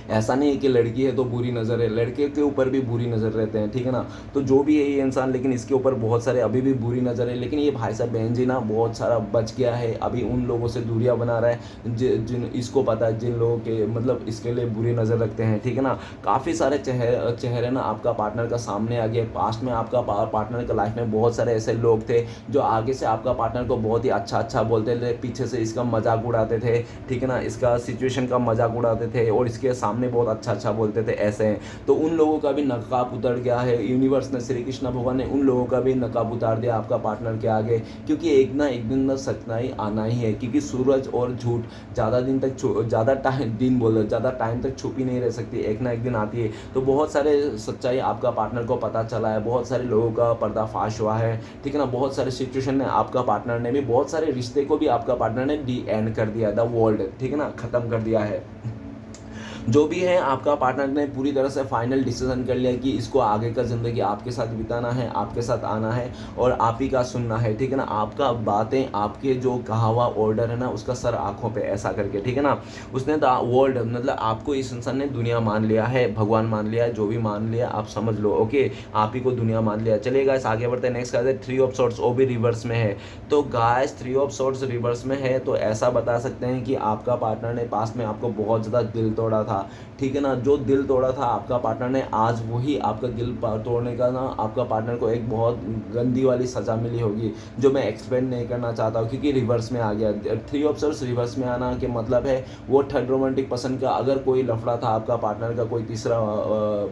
ऐसा नहीं है कि लड़की है तो बुरी नज़र है, लड़के के ऊपर भी बुरी नज़र रहते हैं, ठीक है ना। तो जो भी है ये इंसान, लेकिन इसके ऊपर बहुत सारे अभी भी बुरी नज़र है। लेकिन ये भाई साहब बहन जी ना बहुत सारा बच गया है, अभी उन लोगों से दूरियां बना रहा है जिन इसको पता है, जिन लोगों के मतलब इसके लिए बुरी नज़र रखते हैं, ठीक है ना। काफ़ी सारे चेहरे ना आपका पार्टनर का सामने आ गया। पास्ट में आपका पार्टनर के लाइफ में बहुत सारे ऐसे लोग थे जो आगे से आपका पार्टनर को बहुत ही अच्छा बोलते थे, पीछे से इसका मजाक उड़ाते थे, ठीक है ना, इसका सिचुएशन का मजाक उड़ाते थे और इसके सामने बहुत अच्छा बोलते थे, ऐसे हैं। तो उन लोगों का भी नकाब उतर गया है, यूनिवर्स ने, श्री कृष्ण भगवान ने उन लोगों का भी नकाब उतार दिया आपका पार्टनर के आगे, क्योंकि एक ना एक दिन ना सच्चाई आना ही है। क्योंकि सूरज और झूठ ज़्यादा टाइम तक छुपी नहीं रह सकती, एक ना एक दिन आती है। तो बहुत सारे सच्चाई आपका पार्टनर को पता चला है, बहुत सारे लोगों का पर्दाफाश हुआ है, ठीक है ना। बहुत सारे सिचुएशन ने आपका पार्टनर ने भी, बहुत सारे रिश्ते को भी आपका पार्टनर ने डी एंड कर दिया, द वर्ल्ड, ठीक है ना, ख़त्म कर दिया है। जो भी है आपका पार्टनर ने पूरी तरह से फाइनल डिसीजन कर लिया कि इसको आगे का ज़िंदगी आपके साथ बिताना है, आपके साथ आना है और आप ही का सुनना है, ठीक है ना। आपका बातें, आपके जो कहा हुआ ऑर्डर है ना, उसका सर आंखों पे ऐसा करके, ठीक है ना। उसने द वर्ल्ड, मतलब आपको इस इंसान ने दुनिया मान लिया है, भगवान मान लिया है, जो भी मान लिया आप समझ लो, ओके, आप ही को दुनिया मान लिया। चलिए गाइस आगे बढ़ते हैं। नेक्स्ट है 3 ऑफ सॉर्ड्स, वो भी रिवर्स में है। तो गाइस 3 ऑफ सॉर्ड्स रिवर्स में है तो ऐसा बता सकते हैं कि आपका पार्टनर ने पास्ट में आपको बहुत ज़्यादा दिल तोड़ा था, ठीक है ना। जो दिल तोड़ा था आपका पार्टनर ने, आज वही आपका दिल तोड़ने का ना आपका पार्टनर को एक बहुत गंदी वाली सज़ा मिली होगी, जो मैं एक्सप्लेन नहीं करना चाहता हूँ क्योंकि रिवर्स में आ गया। 3 ऑफ सॉर्ड्स रिवर्स में आना के मतलब है वो थर्ड रोमांटिक पसंद का अगर कोई लफड़ा था आपका पार्टनर का, कोई तीसरा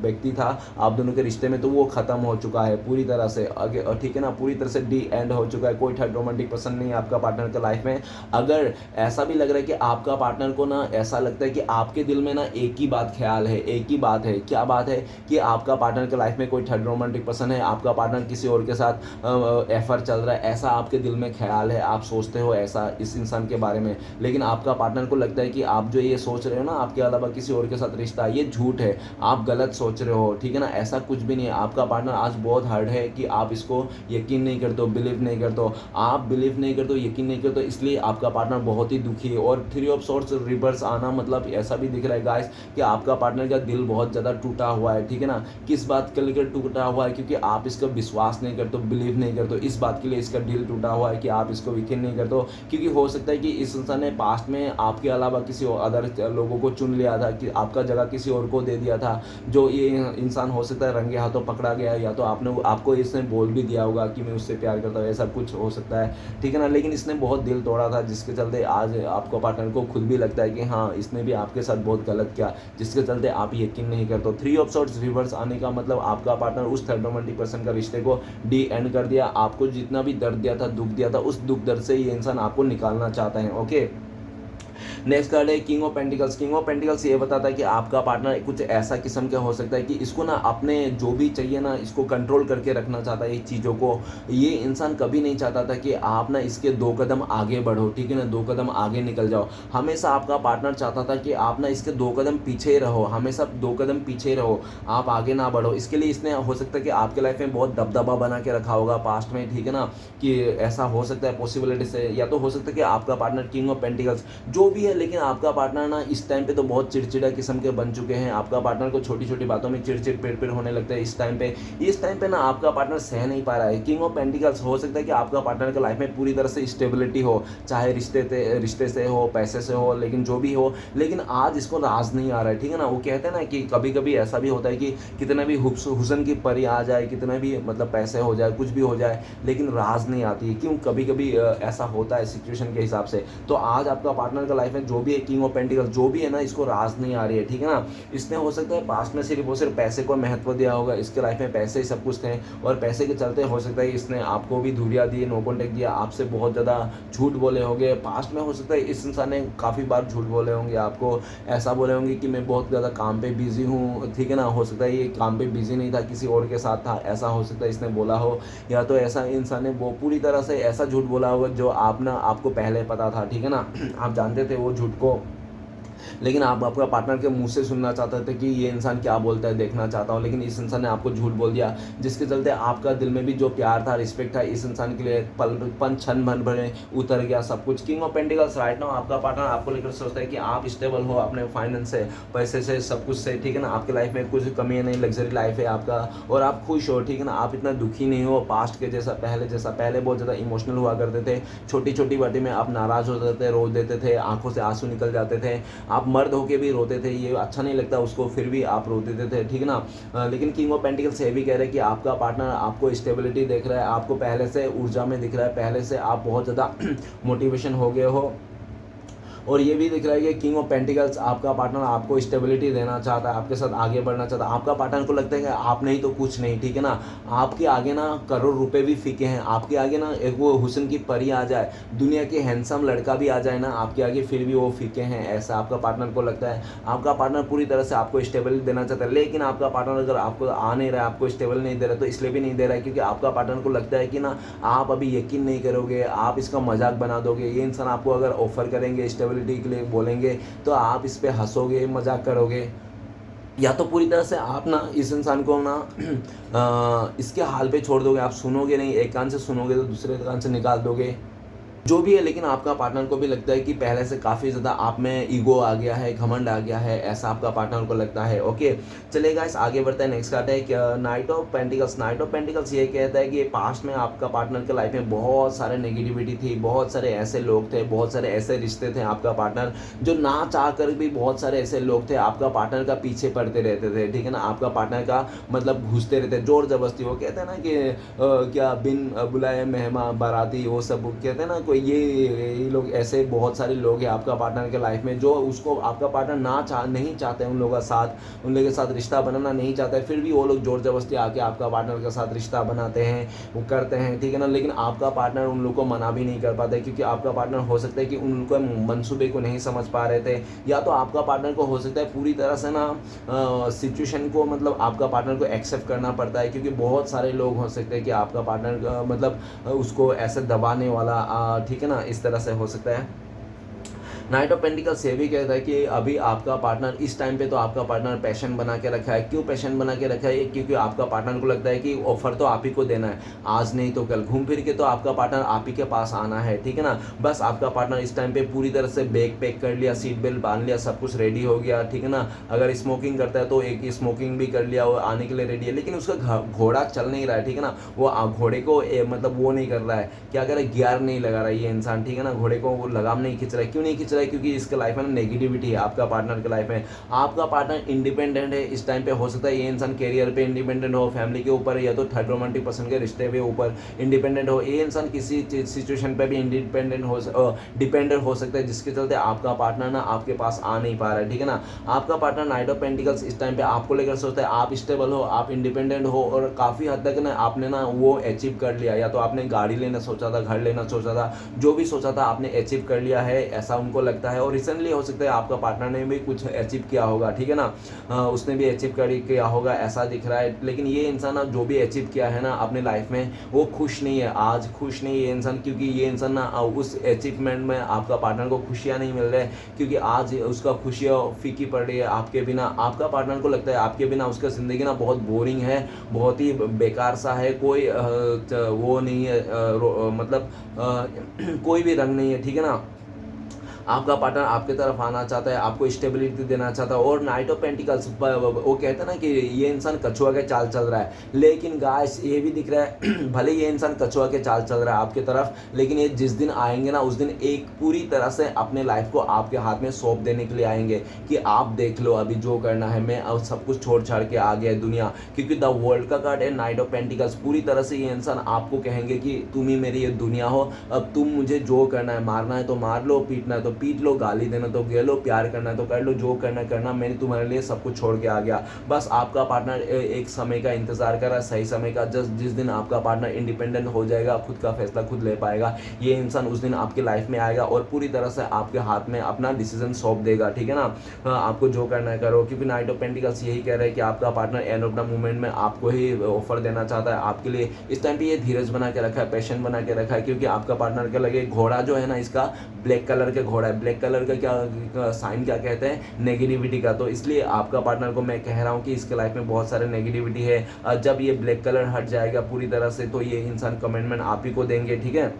व्यक्ति था आप दोनों के रिश्ते में, तो वो ख़त्म हो चुका है पूरी तरह से आगे, ठीक है ना, पूरी तरह से डी एंड हो चुका है। कोई थर्ड रोमांटिक पसंद नहीं है आपका पार्टनर के लाइफ में। अगर ऐसा भी लग रहा है कि आपका पार्टनर को ना ऐसा लगता है कि आपके दिल में ना एक ही बात ख्याल है, एक ही बात है, क्या बात है कि आपका पार्टनर के लाइफ में कोई थर्ड रोमांटिक पर्सन है, आपका पार्टनर किसी और के साथ एफर चल रहा है, ऐसा आपके दिल में ख्याल है, आप सोचते हो ऐसा इस इंसान के बारे में। लेकिन आपका पार्टनर को लगता है कि आप जो ये सोच रहे हो ना आपके अलावा किसी और के साथ रिश्ता, ये झूठ है, आप गलत सोच रहे हो, ठीक है ना, ऐसा कुछ भी नहीं है। आपका पार्टनर आज बहुत हार्ड है कि आप इसको यकीन नहीं करते हो, बिलीव नहीं करते हो, आप बिलीव नहीं करते हो, यकीन नहीं करते हो, इसलिए आपका पार्टनर बहुत ही दुखी है। और थ्री ऑफ सॉर्ड्स रिवर्स आना मतलब ऐसा भी दिख रहा है गाइस कि आपका पार्टनर का दिल बहुत ज़्यादा टूटा हुआ है, ठीक है ना। किस बात के लेकर टूटा हुआ है? क्योंकि आप इसका विश्वास नहीं करते हो, बिलीव नहीं करते हो, इस बात के लिए इसका दिल टूटा हुआ है कि आप इसको यकीन नहीं करते हो। क्योंकि हो सकता है कि इस इंसान ने पास्ट में आपके अलावा किसी अदर लोगों को चुन लिया था, कि आपका जगह किसी और को दे दिया था। जो ये इंसान हो सकता है रंगे हाथों पकड़ा गया, या तो आपको इसने बोल भी दिया होगा कि मैं उससे प्यार करता हूँ, ऐसा कुछ हो सकता है, ठीक है ना। लेकिन इसने बहुत दिल तोड़ा था, जिसके चलते आज आपको पार्टनर को खुद भी लगता है कि हाँ इसने भी आपके साथ बहुत गलत किया, जिसके चलते आप यकीन नहीं करते हो। थ्री ऑफ सॉर्ड्स रिवर्स आने का मतलब आपका पार्टनर उस थर्ड रोमांटिक पर्सन का रिश्ते को डी एंड कर दिया। आपको जितना भी दर्द दिया था, दुख दिया था, उस दुख दर्द से ये इंसान आपको निकालना चाहता है। ओके, नेक्स्ट कार्ड है king of pentacles. King of pentacles ये बताता है कि आपका पार्टनर कुछ ऐसा किस्म का हो सकता है कि इसको ना अपने जो भी चाहिए ना इसको कंट्रोल करके रखना चाहता है, चीज़ों को। ये इंसान कभी नहीं चाहता था कि आप ना इसके 2 कदम आगे बढ़ो, ठीक है ना, 2 कदम आगे निकल जाओ। हमेशा आपका पार्टनर चाहता था कि आप ना इसके 2 कदम पीछे ही रहो, हमेशा 2 कदम पीछे ही रहो, आप आगे ना बढ़ो। इसके लिए इसने हो सकता है कि आपके लाइफ में बहुत दबदबा बना के रखा होगा पास्ट में, ठीक है ना, कि ऐसा हो सकता है पॉसिबिलिटी से। या तो हो सकता है कि आपका पार्टनर किंग ऑफ पेंटिकल्स जो भी है, लेकिन आपका पार्टनर ना इस टाइम पे तो बहुत चिड़चिड़ा किस्म के बन चुके हैं। आपका पार्टनर को छोटी छोटी बातों में चिड़चिड़ पेड़ होने लगता है इस टाइम पे ना आपका पार्टनर सह नहीं पा रहा है। किंग ऑफ पेंटिकल्स हो सकता है कि आपका पार्टनर के लाइफ में पूरी तरह से स्टेबिलिटी हो, चाहे रिश्ते से हो, पैसे से हो, लेकिन जो भी हो, लेकिन आज इसको राज नहीं आ रहा है, ठीक है ना। वो कहते हैं ना कि कभी कभी ऐसा भी होता है कि कितना भी हुस्न की परी आ जाए, कितना भी मतलब पैसे हो जाए, कुछ भी हो जाए, लेकिन राज नहीं आती। क्यों? कभी कभी ऐसा होता है सिचुएशन के हिसाब से। तो आज आपका पार्टनर का लाइफ में जो भी है, किंग ऑफ पेंटिकल्स जो भी है ना, इसको राज नहीं आ रही है, ठीक है ना। इसने हो सकता है पास्ट में सिर्फ और सिर्फ पैसे को महत्व दिया होगा, इसके लाइफ में पैसे ही सब कुछ थे, और पैसे के चलते हो सकता है इसने आपको भी दूरियां दी, नो कॉन्टेक्ट दिया, आपसे बहुत ज़्यादा झूठ बोले होंगे पास्ट में। हो सकता है इस इंसान ने काफ़ी बार झूठ बोले होंगे, आपको ऐसा बोले होंगे कि मैं बहुत ज़्यादा काम पे बिजी हूँ, ठीक है ना। हो सकता है ये काम पे बिजी नहीं था, किसी और के साथ था, ऐसा हो सकता है इसने बोला हो। या तो ऐसा इंसान ने वो पूरी तरह से ऐसा झूठ बोला होगा जो आपको पहले पता था, ठीक है ना। आप जानते थे वो झूठ को, लेकिन आप आपका पार्टनर के मुंह से सुनना चाहते थे कि ये इंसान क्या बोलता है, देखना चाहता हूँ, लेकिन इस इंसान ने आपको झूठ बोल दिया, जिसके चलते आपका दिल में भी जो प्यार था, रिस्पेक्ट था इस इंसान के लिए क्षण भर भरे उतर गया सब कुछ। King of pentacles right now आपका पार्टनर आपको लेकर सोचता है कि आप स्टेबल हो अपने फाइनेंस से, पैसे से, सब कुछ से, ठीक है ना। आपके लाइफ में कुछ कमी नहीं, लग्जरी लाइफ है आपका, और आप खुश हो, ठीक है ना। आप इतना दुखी नहीं हो पास्ट के जैसा, पहले बहुत ज़्यादा इमोशनल हुआ करते थे, छोटी छोटी बातें में आप नाराज़ हो जाते थे, रो देते थे, आंखों से आंसू निकल जाते थे, आप मर्द होके भी रोते थे, ये अच्छा नहीं लगता उसको, फिर भी आप रोते थे, ठीक है ना। लेकिन किंग ऑफ पेंटिकल्स ये भी कह रहे हैं कि आपका पार्टनर आपको स्टेबिलिटी देख रहा है, आपको पहले से ऊर्जा में दिख रहा है, पहले से आप बहुत ज़्यादा मोटिवेशन हो गए हो। और ये भी दिख रहा है कि किंग ऑफ पेंटिकल्स आपका पार्टनर आपको स्टेबिलिटी देना चाहता है, आपके साथ आगे बढ़ना चाहता है। आपका पार्टनर को लगता है कि आप नहीं तो कुछ नहीं, ठीक है ना। आपके आगे ना करोड़ रुपए भी फीके हैं, आपके आगे ना एक वो हुस्न की परी आ जाए, दुनिया के हैंडसम लड़का भी आ जाए ना आपके आगे, फिर भी वो फीके हैं, ऐसा आपका पार्टनर को लगता है। आपका पार्टनर पूरी तरह से आपको स्टेबिलिटी देना चाहता है, लेकिन आपका पार्टनर अगर आपको आ नहीं रहा है, आपको स्टेबल नहीं दे रहा है, तो इसलिए भी नहीं दे रहा है क्योंकि आपका पार्टनर को लगता है कि ना आप अभी यकीन नहीं करोगे, आप इसका मजाक बना दोगे। ये इंसान आपको अगर ऑफर करेंगे स्टेबिलिटी के लिए, बोलेंगे तो आप इस पे हंसोगे, मजाक करोगे, या तो पूरी तरह से आप ना इस इंसान को ना इसके हाल पे छोड़ दोगे। आप सुनोगे नहीं, एक कान से सुनोगे तो दूसरे कान से निकाल दोगे, जो भी है। लेकिन आपका पार्टनर को भी लगता है कि पहले से काफ़ी ज़्यादा आप में ईगो आ गया है, घमंड आ गया है, ऐसा आपका पार्टनर को लगता है। ओके, चलिए गाइस आगे बढ़ते हैं। नेक्स्ट कार्ड है night of pentacles. Night of pentacles ये कहता है कि पास्ट में आपका पार्टनर के लाइफ में बहुत सारे नेगेटिविटी थी, बहुत सारे ऐसे लोग थे, बहुत सारे ऐसे रिश्ते थे, आपका पार्टनर जो ना चाह कर भी बहुत सारे ऐसे लोग थे आपका पार्टनर का पीछे पड़ते रहते थे, ठीक है ना। आपका पार्टनर का मतलब घुसते रहते, जोर जबरदस्ती। वो कहते हैं ना कि क्या बिन बुलाए मेहमान बाराती, वो सब कहते हैं ना, कोई ये लोग ऐसे बहुत सारे लोग हैं आपका पार्टनर के लाइफ में जो उसको आपका पार्टनर नहीं चाहते उन लोगों का साथ, उन लोगों के साथ रिश्ता बनाना नहीं चाहते, फिर भी वो लोग ज़ोर ज़बरदस्ती आके आपका पार्टनर के साथ रिश्ता बनाते हैं, वो करते हैं, ठीक है ना। लेकिन आपका पार्टनर उन लोग को मना भी नहीं कर पाता है, क्योंकि आपका पार्टनर हो सकता है कि उनके मंसूबे को नहीं समझ पा रहे थे, या तो आपका पार्टनर को हो सकता है पूरी तरह से ना सिचुएशन को मतलब आपका पार्टनर को एक्सेप्ट करना पड़ता है, क्योंकि बहुत सारे लोग हो सकते हैं कि आपका पार्टनर मतलब उसको ऐसे दबाने वाला, ठीक है ना, इस तरह से हो सकता है। नाइट ऑफ पेंटिकल्स ये भी कहता है कि अभी आपका पार्टनर इस टाइम पे तो आपका पार्टनर पैशन बना के रखा है। क्यों पैशन बना के रखा है? क्योंकि आपका पार्टनर को लगता है कि ऑफर तो आप ही को देना है, आज नहीं तो कल घूम फिर के तो आपका पार्टनर आप ही के पास आना है, ठीक है ना। बस आपका पार्टनर इस टाइम पे पूरी तरह से बैग पैक कर लिया, सीट बेल्ट बांध लिया, सब कुछ रेडी हो गया, ठीक है ना। अगर स्मोकिंग करता है तो एक स्मोकिंग भी कर लिया, वो आने के लिए रेडी है, लेकिन उसका घोड़ा चल नहीं रहा है, ठीक है ना। वो घोड़े को मतलब वो नहीं कर रहा है, क्या करे, गियर नहीं लगा रहा है ये इंसान, ठीक है ना। घोड़े को वो लगाम नहीं खींच रहा है। क्यों नहीं खींच रहा है? क्योंकि इसके लाइफ में नेगेटिविटी है आपका पार्टनर के लाइफ में। आपका पार्टनर इंडिपेंडेंट है इस टाइम पे, हो सकता है ये इंसान कैरियर पे इंडिपेंडेंट हो, फैमिली के ऊपर, या तो थर्ड रोमांटिक पर्सन के रिश्ते के ऊपर इंडिपेंडेंट हो। ये इंसान किसी सिचुएशन पे भी इंडिपेंडेंट डिपेंडेंट हो सकता है, जिसके चलते आपका पार्टनर ना आपके पास आ नहीं पा रहा है, ठीक है ना। आपका पार्टनर नाइट ऑफ पेंटिकल्स इस टाइम पे आपको लेकर सोचता है आप स्टेबल हो, आप इंडिपेंडेंट हो, और काफ़ी हद तक ना आपने ना वो अचीव कर लिया, या तो आपने गाड़ी लेना सोचा था, घर लेना सोचा था, जो भी सोचा था आपने अचीव कर लिया है, ऐसा उनको लगता है। और रिसेंटली हो सकता है आपका पार्टनर ने भी कुछ अचीव किया होगा, ठीक है ना, उसने भी अचीव किया होगा, ऐसा दिख रहा है। लेकिन ये इंसान जो भी अचीव किया है ना अपने लाइफ में, वो खुश नहीं है, आज खुश नहीं है ये इंसान, क्योंकि ये इंसान ना उस अचीवमेंट में आपका पार्टनर को खुशियाँ नहीं मिल रहे, क्योंकि आज उसका खुशियाँ फीकी पड़ रही है आपके बिना। आपका पार्टनर को लगता है आपके बिना उसका ज़िंदगी ना बहुत बोरिंग है, बहुत ही बेकार सा है, कोई वो नहीं है, मतलब कोई भी रंग नहीं है, ठीक है ना। आपका पार्टनर आपके तरफ आना चाहता है, आपको स्टेबिलिटी देना चाहता है। और नाइट ऑफ पेंटिकल्स वो कहते हैं ना कि ये इंसान कछुआ के चाल चल रहा है, लेकिन गाइस ये भी दिख रहा है भले ये इंसान कछुआ के चाल चल रहा है आपके तरफ, लेकिन ये जिस दिन आएंगे ना उस दिन एक पूरी तरह से अपने लाइफ को आपके हाथ में सौंप देने के लिए आएंगे कि आप देख लो अभी जो करना है, मैं अब सब कुछ छोड़ छाड़ के आ गया दुनिया। क्योंकि द वर्ल्ड का कार्ड है नाइट ऑफ पेंटिकल्स, पूरी तरह से ये इंसान आपको कहेंगे कि तुम ही मेरी ये दुनिया हो, अब तुम मुझे जो करना है, मारना है तो मार लो, पीटना है तो पीट लो, गाली देना तो गे लो, प्यार करना है तो कर लो, जो करना करना, मैंने तुम्हारे लिए सब कुछ छोड़ के आ गया। बस आपका पार्टनर एक समय का इंतजार कर रहा है, सही समय का। जिस दिन आपका पार्टनर इंडिपेंडेंट हो जाएगा, खुद का फैसला खुद ले पाएगा, ये इंसान उस दिन आपकी लाइफ में आएगा और पूरी तरह से आपके हाथ में अपना डिसीजन सौंप देगा, ठीक है ना। आपको जो करना है करो, क्योंकि नाइट ऑफ पेंटिकल्स यही कह रहा है कि आपका partner end of the moment में आपको ही ऑफर देना चाहता है आपके लिए। इस टाइम पे ये धीरज बना के रखा है, पैशन बना के रखा है, क्योंकि आपका पार्टनर के लगे घोड़ा जो है ना, इसका ब्लैक कलर का घोड़ा है। ब्लैक कलर का क्या साइन क्या कहते हैं? नेगेटिविटी का। तो इसलिए आपका पार्टनर को मैं कह रहा हूँ कि इसके लाइफ में बहुत सारे नेगेटिविटी है। जब ये ब्लैक कलर हट जाएगा पूरी तरह से तो ये इंसान कमेंटमेंट आप ही को देंगे, ठीक है।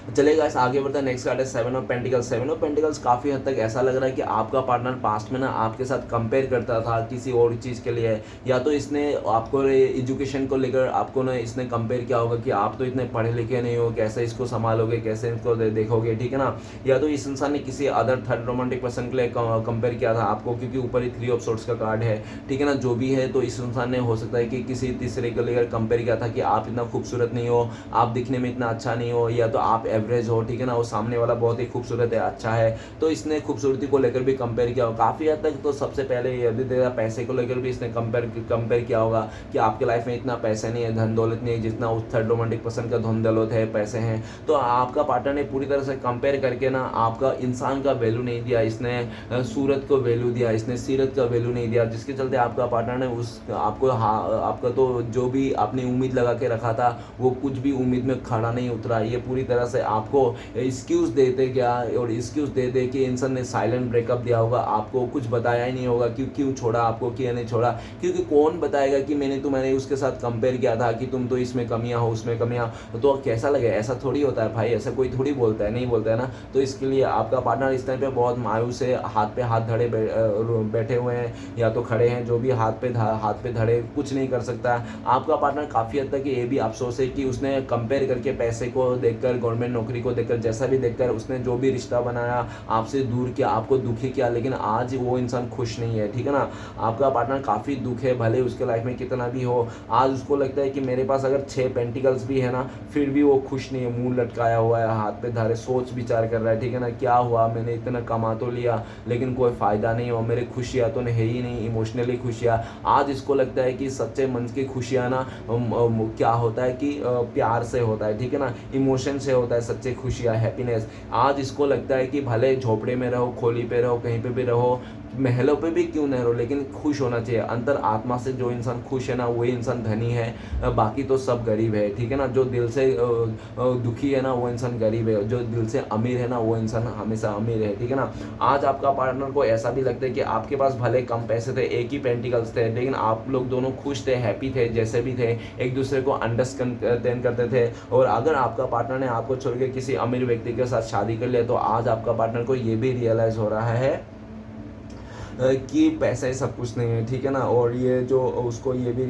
चलेगा, इस आगे बढ़ता है। नेक्स्ट कार्ड है seven of pentacles. Seven of pentacles काफ़ी हद तक ऐसा लग रहा है कि आपका पार्टनर पास्ट में ना आपके साथ कंपेयर करता था किसी और चीज़ के लिए, या तो इसने आपको एजुकेशन को लेकर आपको ना इसने कंपेयर किया होगा कि आप तो इतने पढ़े लिखे नहीं हो, कैसे इसको संभालोगे, कैसे इसको देखोगे, ठीक है ना। या तो इस इंसान ने किसी अदर थर्ड रोमांटिक पर्सन के लिए कंपेयर किया था आपको, क्योंकि ऊपर ही 3 ऑफ सोर्ट्स का कार्ड है, ठीक है ना। जो भी है तो इस इंसान ने हो सकता है कि किसी तीसरे को लेकर कंपेयर किया था कि आप इतना खूबसूरत नहीं हो, आप दिखने में इतना अच्छा नहीं हो, या तो आप एवरेज हो, ठीक है ना, वो सामने वाला बहुत ही खूबसूरत है, अच्छा है, तो इसने खूबसूरती को लेकर भी कंपेयर किया होगा काफ़ी हद तक। तो सबसे पहले ये भी देगा, पैसे को लेकर भी इसने कंपेयर किया होगा कि आपके लाइफ में इतना पैसे नहीं है, धन दौलत नहीं है जितना उस थर्ड रोमांटिक पर्सन का धन दौलत है, पैसे हैं। तो आपका पार्टनर ने पूरी तरह से कंपेयर करके ना आपका इंसान का वैल्यू नहीं दिया, इसने सूरत को वैल्यू दिया, इसने सीरत का वैल्यू नहीं दिया, जिसके चलते आपका पार्टनर ने आपका तो जो भी आपने उम्मीद लगा के रखा था वो कुछ भी उम्मीद में खड़ा नहीं उतरा। ये पूरी तरह से आपको एक्सक्यूज़ देते क्या, और एक्सक्यूज़ दे के इंसान ने साइलेंट ब्रेकअप दिया होगा, आपको कुछ बताया ही नहीं होगा कि क्यों छोड़ा, आपको क्यों नहीं छोड़ा, क्योंकि कौन बताएगा कि मैंने उसके साथ कंपेयर किया था कि तुम तो इसमें कमियां हो, उसमें कमियां, तो कैसा लगे? ऐसा थोड़ी होता है भाई, ऐसा कोई थोड़ी बोलता है, नहीं बोलता है ना। तो इसके लिए आपका पार्टनर इस टाइम पे बहुत मायूस है, हाथ पे हाथ धड़े बैठे हुए हैं, या तो खड़े हैं, जो भी हाथ पे धड़े, कुछ नहीं कर सकता। आपका पार्टनर काफ़ी हद तक ये भी अफसोस है कि उसने कंपेयर करके पैसे को देखकर, गवर्नमेंट गवर्नमेंट नौकरी को देखकर, जैसा भी देखकर, उसने जो भी रिश्ता बनाया आपसे दूर किया, आपको दुखी किया, लेकिन आज वो इंसान खुश नहीं है, ठीक है ना। आपका पार्टनर काफ़ी दुख है, भले उसके लाइफ में कितना भी हो, आज उसको लगता है कि मेरे पास अगर 6 पेंटिकल्स भी है ना, फिर भी वो खुश नहीं है, मुंह लटकाया हुआ है, हाथ पे धारे सोच विचार कर रहा है, ठीक है ना। क्या हुआ, मैंने इतना कमा तो लिया लेकिन कोई फ़ायदा नहीं हुआ, मेरी खुशियाँ तो है ही नहीं, इमोशनली खुशियाँ। आज इसको लगता है कि सच्चे मन की खुशियाँ ना क्या होता है कि प्यार से होता है, ठीक है ना, इमोशन से होता है सच्चे खुशियाँ, हैप्पीनेस। आज इसको लगता है कि भले झोपड़े में रहो, खोली पे रहो, कहीं पे भी रहो, महलों पे भी क्यों न रहो, लेकिन खुश होना चाहिए। अंतर आत्मा से जो इंसान खुश है ना, वही इंसान धनी है, बाकी तो सब गरीब है, ठीक है ना। जो दिल से दुखी है ना, वो इंसान गरीब है, जो दिल से अमीर है ना, वो इंसान हमेशा अमीर है, ठीक है ना। आज आपका पार्टनर को ऐसा भी लगता है कि आपके पास भले कम पैसे थे, एक ही पेंटिकल्स थे, लेकिन आप लोग दोनों खुश थे, हैप्पी थे, जैसे भी थे, एक दूसरे को अंडरस्टैंड करते थे। और अगर आपका पार्टनर ने आपको छोड़ के किसी अमीर व्यक्ति के साथ शादी कर लिया, तो आज आपका पार्टनर को ये भी रियलाइज़ हो रहा है कि पैसा ही सब कुछ नहीं है, ठीक है ना। और ये जो उसको ये भी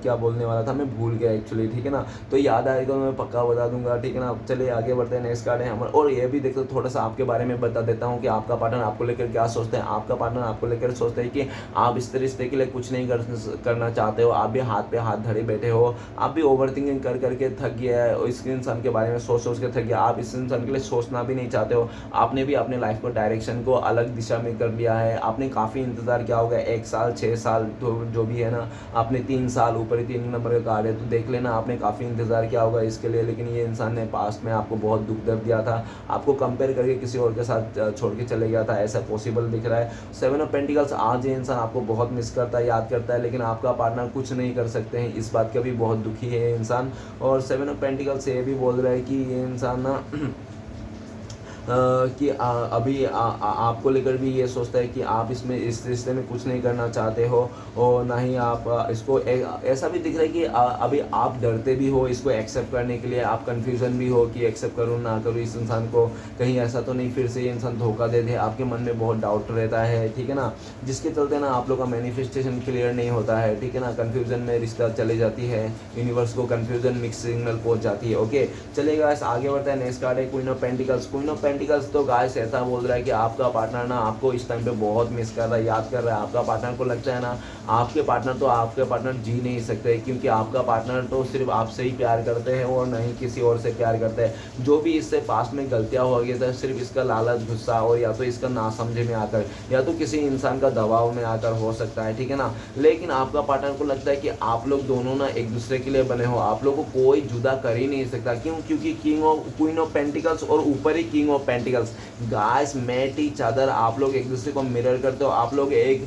क्या बोलने वाला था, मैं भूल गया एक्चुअली, ठीक है ना। तो याद आएगा तो मैं पक्का बता दूंगा, ठीक है ना। चलिए आगे बढ़ते हैं, नेक्स्ट कार्ड है हमारा। और ये भी देखो, थोड़ा सा आपके बारे में बता देता हूँ कि आपका पार्टनर आपको लेकर क्या सोचते हैं। आपका पार्टनर आपको लेकर सोचते हैं कि आप इस रिश्ते के लिए कुछ नहीं करना चाहते हो, आप भी हाथ पे हाथ धरे बैठे हो, आप भी ओवर थिंकिंग कर करके थक गया है, और इस इंसान के बारे में सोच सोच के थक गया, आप इस इंसान के लिए सोचना भी नहीं चाहते हो। आपने भी अपने लाइफ को डायरेक्शन को अलग दिशा में कर लिया है, आपने काफ़ी इंतज़ार किया होगा, 1 साल 6 साल तो जो भी है ना, आपने 3 साल, ऊपर ही 3 नंबर का कार्ड है तो देख लेना, आपने काफ़ी इंतज़ार किया होगा इसके लिए। लेकिन ये इंसान ने पास्ट में आपको बहुत दुख दर्द दिया था, आपको कंपेयर करके किसी और के साथ छोड़ के चले गया था, ऐसा पॉसिबल दिख रहा है। 7 ऑफ पेंटिकल्स, आज ये इंसान आपको बहुत मिस करता है, याद करता है, लेकिन आपका पार्टनर कुछ नहीं कर सकते हैं, इस बात का भी बहुत दुखी है ये इंसान। और 7 ऑफ पेंटिकल्स ये भी बोल रहा है कि ये इंसान ना कि अभी आपको लेकर भी ये सोचता है कि आप इसमें इस रिश्ते में कुछ नहीं करना चाहते हो, और ना ही आप इसको ऐसा भी दिख रहा है कि अभी आप डरते भी हो इसको एक्सेप्ट करने के लिए, आप कंफ्यूजन भी हो कि एक्सेप्ट करूँ ना करूँ इस इंसान को, कहीं ऐसा तो नहीं फिर से ये इंसान धोखा दे दे, आपके मन में बहुत डाउट रहता है, ठीक है ना। जिसके चलते ना आप लोग का मैनिफेस्टेशन क्लियर नहीं होता है, ठीक है ना। कन्फ्यूजन में रिश्ता चली जाती है, यूनिवर्स को कन्फ्यूजन मिक्स सिग्नल पहुँच जाती है। ओके चलेगा, आगे बढ़ता है। नेक्स्ट कार्ड है queen of pentacles. Queen of pentacles तो गाइस ऐसा बोल रहा है कि आपका पार्टनर ना आपको इस टाइम पे बहुत मिस कर रहा है, याद कर रहा है। आपका पार्टनर को लगता है ना आपके पार्टनर जी नहीं सकते, क्योंकि आपका पार्टनर तो सिर्फ आपसे ही प्यार करते हैं और नहीं किसी और से प्यार करते हैं। जो भी इससे पास्ट में गलतियां हो गई था, सिर्फ इसका लालच, गुस्सा, और या तो इसका नासमझे में आकर, या तो किसी इंसान का दबाव में आकर हो सकता है, ठीक है ना। लेकिन आपका पार्टनर को लगता है कि आप लोग दोनों ना एक दूसरे के लिए बने हो, आप लोगों को कोई जुदा कर ही नहीं सकता। क्यों? क्योंकि क्वीन ऑफ पेंटिकल्स और ऊपर ही king of pentacles. Guys met each other, आप लोग एक दूसरे को मिरर करते हो, आप लोग एक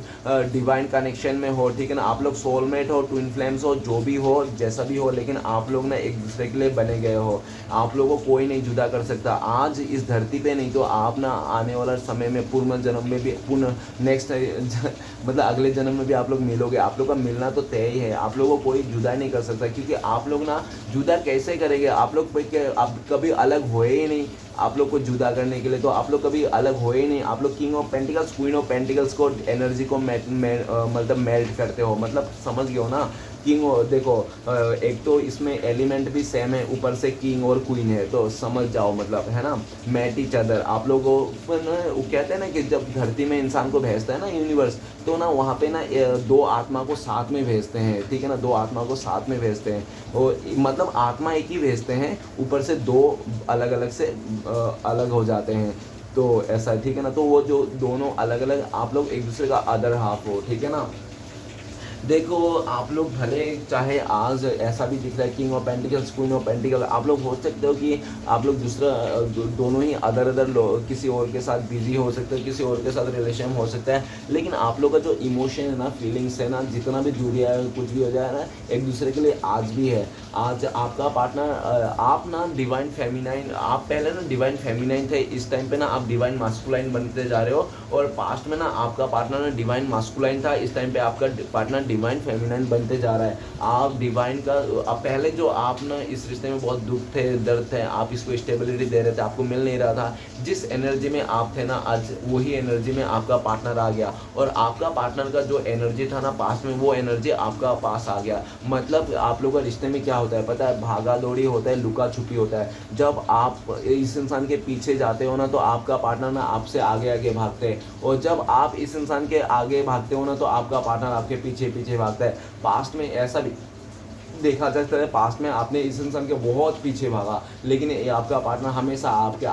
डिवाइन कनेक्शन में हो, ठीक है ना। आप लोग सोलमेट हो, ट्विन फ्लेम्स हो, जो भी हो, जैसा भी हो, लेकिन आप लोग ना एक दूसरे के लिए बने गए हो। आप लोगों को कोई नहीं जुदा कर सकता, आज इस धरती पे नहीं तो आप ना आने वाला समय में पूर्ण जन्म में भी, नेक्स्ट मतलब अगले जन्म में भी आप लोग मिलोगे। आप लोग का मिलना तो तय ही है, आप लोगों को कोई जुदा नहीं कर सकता, क्योंकि आप लोग ना जुदा कैसे करेंगे, आप लोग आप कभी अलग हुए ही नहीं। आप लोग को जुदा करने के लिए तो आप लोग कभी अलग हो ही नहीं। आप लोग king of pentacles, queen of pentacles को एनर्जी को मतलब मेल्ट करते हो, मतलब समझ गए हो ना। किंग देखो, एक तो इसमें एलिमेंट भी सेम है, ऊपर से किंग और क्वीन है, तो समझ जाओ मतलब, है ना, मैट ईच अदर। आप लोगों वो कहते हैं ना कि जब धरती में इंसान को भेजता है ना यूनिवर्स, तो ना वहाँ पे ना 2 आत्मा को साथ में भेजते हैं, ठीक है ना। 2 आत्मा को साथ में भेजते हैं, और मतलब आत्मा एक ही भेजते हैं, ऊपर से 2 अलग अलग से अलग हो जाते हैं, तो ऐसा है, ठीक है ना। तो वो जो दोनों अलग अलग, आप लोग एक दूसरे का अदर हाफ हो, ठीक है ना। देखो आप लोग भले चाहे आज ऐसा भी दिख रहा है king of pentacles, queen of pentacle, आप लोग हो सकते हो कि आप लोग दूसरा दोनों ही अदर किसी और के साथ बिजी हो सकते हो, किसी और के साथ रिलेशन हो सकता है, लेकिन आप लोग का जो इमोशन है ना, फीलिंग्स है ना, जितना भी दूरी है, कुछ भी हो जाए ना, एक दूसरे के लिए आज भी है। आज आपका पार्टनर, आप ना डिवाइन फेमिनाइन, आप पहले ना डिवाइन फेमिनाइन थे, इस टाइम पे ना आप डिवाइन मास्कुलाइन बनते जा रहे हो, और पास्ट में ना आपका पार्टनर डिवाइन मास्कुलाइन था, इस टाइम पे आपका पार्टनर डिवाइन फेमिनाइन बनते जा रहा है। आप डिवाइन का पहले जो आप ना इस रिश्ते में बहुत दुख थे, दर्द थे, आप इसको स्टेबिलिटी दे रहे थे, आपको मिल नहीं रहा था, जिस एनर्जी में आप थे ना, आज वही एनर्जी में आपका पार्टनर आ गया, और आपका पार्टनर का जो एनर्जी था ना पास में, वो एनर्जी आपका पास आ गया। मतलब आप लोगों का रिश्ते में क्या होता है पता है, भागा दौड़ी होता है, लुका छुपी होता है। जब आप इस इंसान के पीछे जाते हो ना, तो आपका पार्टनर ना आपसे आगे आगे भागते हैं, और जब आप इस इंसान के आगे भागते हो ना, तो आपका पार्टनर आपके पीछे पीछे भागता है। पास्ट में ऐसा भी देखा जाता है, पास्ट में आपने इस इंसान के बहुत पीछे भागा, लेकिन ये आपका पार्टनर हमेशा आपके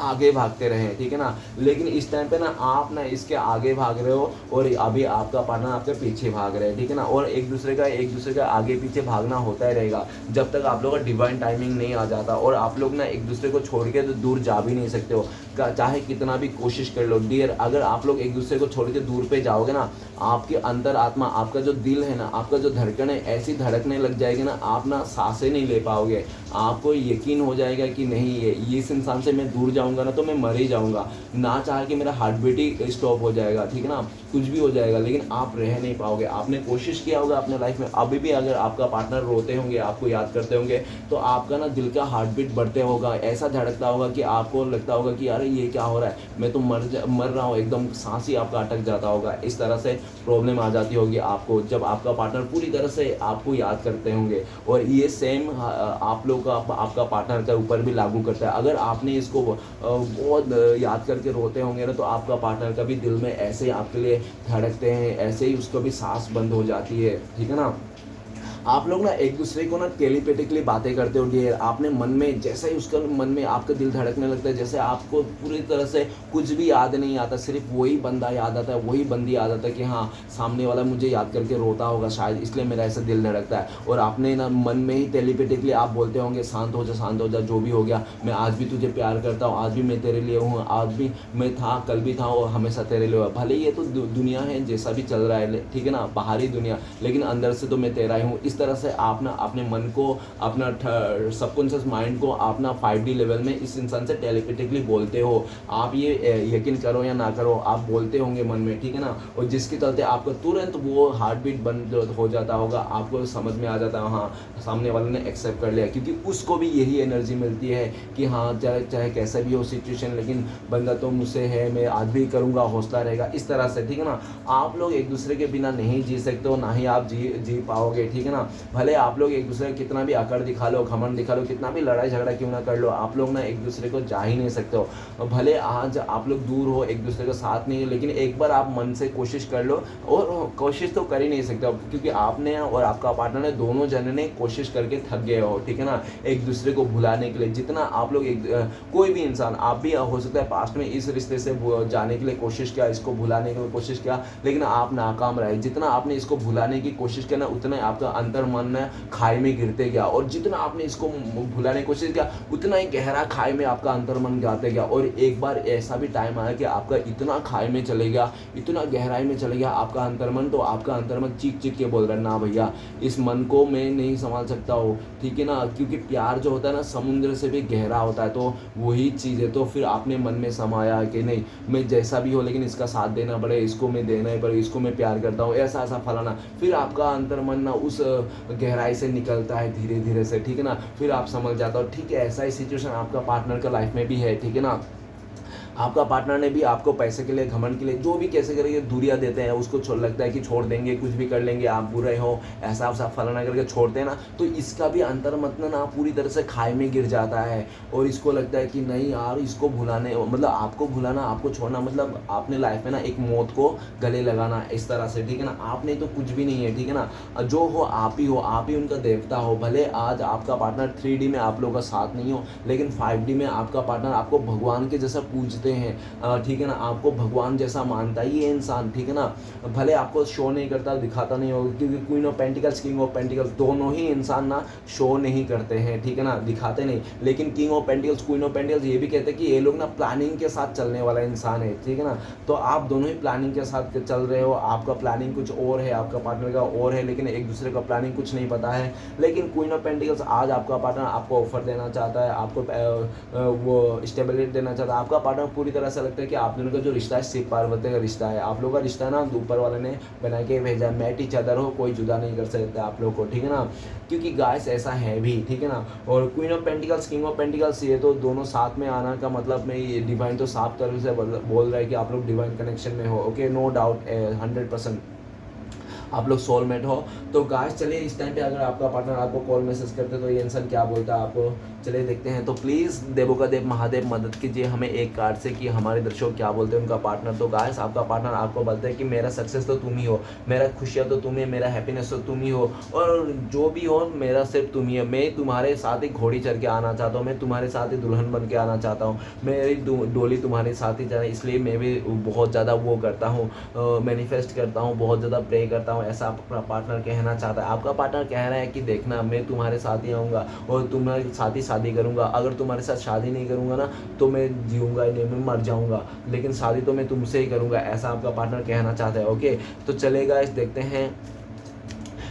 आगे भागते रहे, ठीक है ना। लेकिन इस टाइम पे ना आप ना इसके आगे भाग रहे हो, और अभी आपका पार्टनर आपके पीछे भाग रहे हैं, ठीक है ना। और एक दूसरे का आगे पीछे भागना होता ही रहेगा जब तक आप लोग का डिवाइन टाइमिंग नहीं आ जाता। और आप लोग ना एक दूसरे को छोड़ के तो दूर जा भी नहीं सकते हो, चाहे कितना भी कोशिश कर लो डियर। अगर आप लोग एक दूसरे को छोड़ के दूर पे जाओगे ना, आपकी अंतर आत्मा, आपका जो दिल है ना, आपका जो धड़कन है, ऐसी धड़कने लग जाएगी ना, आप ना सांसें नहीं ले पाओगे। आपको यकीन हो जाएगा कि नहीं, ये इस इंसान से मैं दूर जाऊंगा ना तो मैं मर ही जाऊंगा, ना चाह के मेरा हार्ट बीट ही स्टॉप हो जाएगा, ठीक है ना, कुछ भी हो जाएगा, लेकिन आप रह नहीं पाओगे। आपने कोशिश किया होगा अपने लाइफ में, अभी भी अगर आपका पार्टनर रोते होंगे, आपको याद करते होंगे, तो आपका ना दिल का हार्ट बीट बढ़ते होगा, ऐसा धड़कता होगा कि आपको लगता होगा कि अरे ये क्या हो रहा है, मैं तो मर रहा हूँ, एकदम सांस ही आपका अटक जाता होगा। इस तरह से प्रॉब्लम आ जाती होगी आपको, जब आपका पार्टनर पूरी तरह से आपको याद करते होंगे। और ये सेम आप लोग का आपका पार्टनर के ऊपर भी लागू करता है। अगर आपने इसको बहुत याद करके रोते होंगे ना, तो आपका पार्टनर का भी दिल में ऐसे ही आपके लिए धड़कते हैं, ऐसे ही उसको भी सांस बंद हो जाती है, ठीक है ना। आप लोग ना एक दूसरे को ना टेलीपैथिकली बातें करते हो डियर। आपने मन में जैसे ही उसका मन में आपका दिल धड़कने लगता है, जैसे आपको पूरी तरह से कुछ भी याद नहीं आता, सिर्फ वही बंदा याद आता है, वही बंदी याद आता है कि हाँ सामने वाला मुझे याद करके रोता होगा शायद, इसलिए मेरा ऐसा दिल धड़कता है। और आपने ना मन में ही टेलीपैथिकली आप बोलते होंगे शांत हो जा, शांत हो जा, जो भी हो गया, मैं आज भी तुझे प्यार करता हूँ, आज भी मैं तेरे लिए हूँ, आज भी मैं था, कल भी था और हमेशा तेरे लिए हुआ। भले ये तो दुनिया है जैसा भी चल रहा है, ठीक है ना, बाहरी दुनिया, लेकिन अंदर से तो मैं तेरा ही हूँ। इस तरह से आप ना अपने मन को, अपना सबकॉन्शियस माइंड को आप ना 5D लेवल में इस इंसान से टेलीपैथिकली बोलते हो। आप ये यकीन करो या ना करो, आप बोलते होंगे मन में, ठीक है ना। और जिसके चलते आपका तुरंत वो हार्ट बीट बंद हो जाता होगा, आपको समझ में आ जाता है हाँ सामने वाले ने एक्सेप्ट कर लिया, क्योंकि उसको भी यही एनर्जी मिलती है कि हाँ चाहे कैसा भी हो सिचुएशन, लेकिन बंदा तो मुझसे है, मैं आज भी करूँगा, हौसला रहेगा, इस तरह से, ठीक है ना। आप लोग एक दूसरे के बिना नहीं जी सकते हो, ना ही आप जी पाओगे, ठीक है ना। भले आप लोग एक दूसरे को कितना भी अकड़ दिखा लो, घमंड दिखा लो, कितना भी लड़ाई झगड़ा क्यों ना कर लो, आप लोग ना एक दूसरे को जा ही नहीं सकते हो। भले आज आप लोग दूर हो, एक दूसरे का साथ नहीं है, लेकिन एक बार आप मन से कोशिश कर लो। और कोशिश तो कर ही नहीं सकते क्योंकि आपने और आपका पार्टनर ने, दोनों जन ने कोशिश करके थक गए हो, ठीक है ना, एक दूसरे को भुलाने के लिए। जितना आप लोग कोई भी इंसान, आप भी हो सकता है पास्ट में इस रिश्ते से जाने के लिए कोशिश किया, इसको भुलाने के लिए कोशिश किया, लेकिन आप नाकाम रहे। जितना आपने इसको भुलाने की कोशिश किया ना, उतना आपका अंतर मन में खाई में गिरते गया, और जितना आपने इसको भुलाने की कोशिश किया, उतना ही गहरा खाई में आपका अंतर मन जाते गया। और एक बार ऐसा भी टाइम आया कि आपका इतना खाई में चले गया, इतना गहराई में चले गया आपका अंतर्मन, तो आपका अंतर्मन चीख चीख के बोल रहा है ना भैया, इस मन को मैं नहीं संभाल सकता हूँ, ठीक है ना। क्योंकि प्यार जो होता है ना, समुद्र से भी गहरा होता है। तो वही चीज़ है। तो फिर आपने मन में समाया कि नहीं, मैं जैसा भी हो, लेकिन इसका साथ देना पड़े, इसको मैं देना ही पड़े, इसको मैं प्यार करता हूँ, ऐसा ऐसा फलाना। फिर आपका अंतर्मन ना उस गहराई से निकलता है धीरे धीरे से, ठीक है ना। फिर आप समझ जाता हो, ठीक है, ऐसा ही सिचुएशन आपका पार्टनर का लाइफ में भी है, ठीक है ना। आपका पार्टनर ने भी आपको पैसे के लिए, घमंड के लिए, जो भी कैसे करके दूरियां देते हैं, उसको लगता है कि छोड़ देंगे, कुछ भी कर लेंगे, आप बुरे हो, ऐसा वैसा फलाना करके छोड़ते हैं ना, तो इसका भी अंतर मतलब ना पूरी तरह से खाई में गिर जाता है। और इसको लगता है कि नहीं यार, इसको भुलाने, मतलब आपको भुलाना, आपको छोड़ना, मतलब आपने लाइफ में ना एक मौत को गले लगाना, इस तरह से, ठीक है ना। आपने तो कुछ भी नहीं है, ठीक है ना, जो हो आप ही हो, आप ही उनका देवता हो। भले आज आपका पार्टनर 3D में आप लोगों का साथ नहीं हो, लेकिन 5D में आपका पार्टनर आपको भगवान के जैसा पूजते हैं, ठीक है ना, आपको भगवान जैसा मानता है ये इंसान, ठीक है ना। भले आपको शो नहीं करता, दिखाता नहीं होगा, क्योंकि queen of pentacles, king of pentacles, दोनों ही इंसान ना शो नहीं करते हैं, ठीक है ना, दिखाते नहीं। लेकिन king of pentacles, queen of pentacles ये भी कहते हैं कि ये लोग ना प्लानिंग के साथ चलने वाला इंसान है, ठीक है ना। तो आप दोनों ही प्लानिंग के साथ चल रहे हो, आपका प्लानिंग कुछ और है, आपका पार्टनर का और है, लेकिन एक दूसरे का प्लानिंग कुछ नहीं पता है। लेकिन क्वीन ऑफ पेंटिकल्स, आज आपका पार्टनर आपको ऑफर देना चाहता है, आपको वो स्टेबिलिटी देना चाहता है, आपका पार्टनर पूरी तरह से लगता है कि आप दोनों का जो रिश्ता है शिव पार्वती का रिश्ता है। आप लोगों का रिश्ता ना ऊपर वाले ने बना के भेजा है, मैट ईच अदर हो, कोई जुदा नहीं कर सकता आप लोग को, ठीक है ना, क्योंकि गाइस ऐसा है भी, ठीक है ना। और queen of pentacles, king of pentacles, ये तो दोनों साथ में आना का मतलब में ये डिवाइन तो साफ तरह से बोल रहा है कि आप लोग डिवाइन कनेक्शन में हो। ओके, नो डाउट, 100% आप लोग सोलमेट हो। तो गाइस चलिए इस टाइम पे अगर आपका पार्टनर आपको कॉल मैसेज करते तो ये इंसान क्या बोलता है आपको, चलिए देखते हैं। तो प्लीज़ देवों का देव महादेव मदद कीजिए हमें एक कार्ड से कि हमारे दर्शक क्या बोलते हैं उनका पार्टनर। तो गाइस आपका पार्टनर आपको बोलता है कि मेरा सक्सेस तो तुम ही हो, मेरा खुशियाँ तो तुम ही, मेरा हैप्पीनेस तो तुम ही हो, और जो भी हो मेरा सिर्फ तुम ही है। मैं तुम्हारे साथ ही घोड़ी चढ़ के आना चाहता हूँ, मैं तुम्हारे साथ ही दुल्हन बन के आना चाहता हूँ, मेरी डोली तुम्हारे साथ ही जाए, इसलिए मैं भी बहुत ज़्यादा वो करता हूँ, मैनिफेस्ट करता हूँ, बहुत ज़्यादा प्रे करता हूँ, ऐसा अपना पार्टनर कहना चाहता है। आपका पार्टनर कह रहा है कि देखना मैं तुम्हारे साथ ही आऊँगा और तुम्हारे साथ ही शादी करूँगा, अगर तुम्हारे साथ शादी नहीं करूँगा ना तो मैं जीऊँगा ही नहीं, मैं मर जाऊँगा, लेकिन शादी तो मैं तुमसे ही करूँगा, ऐसा आपका पार्टनर कहना चाहता है। ओके, तो चलेगा, इस देखते हैं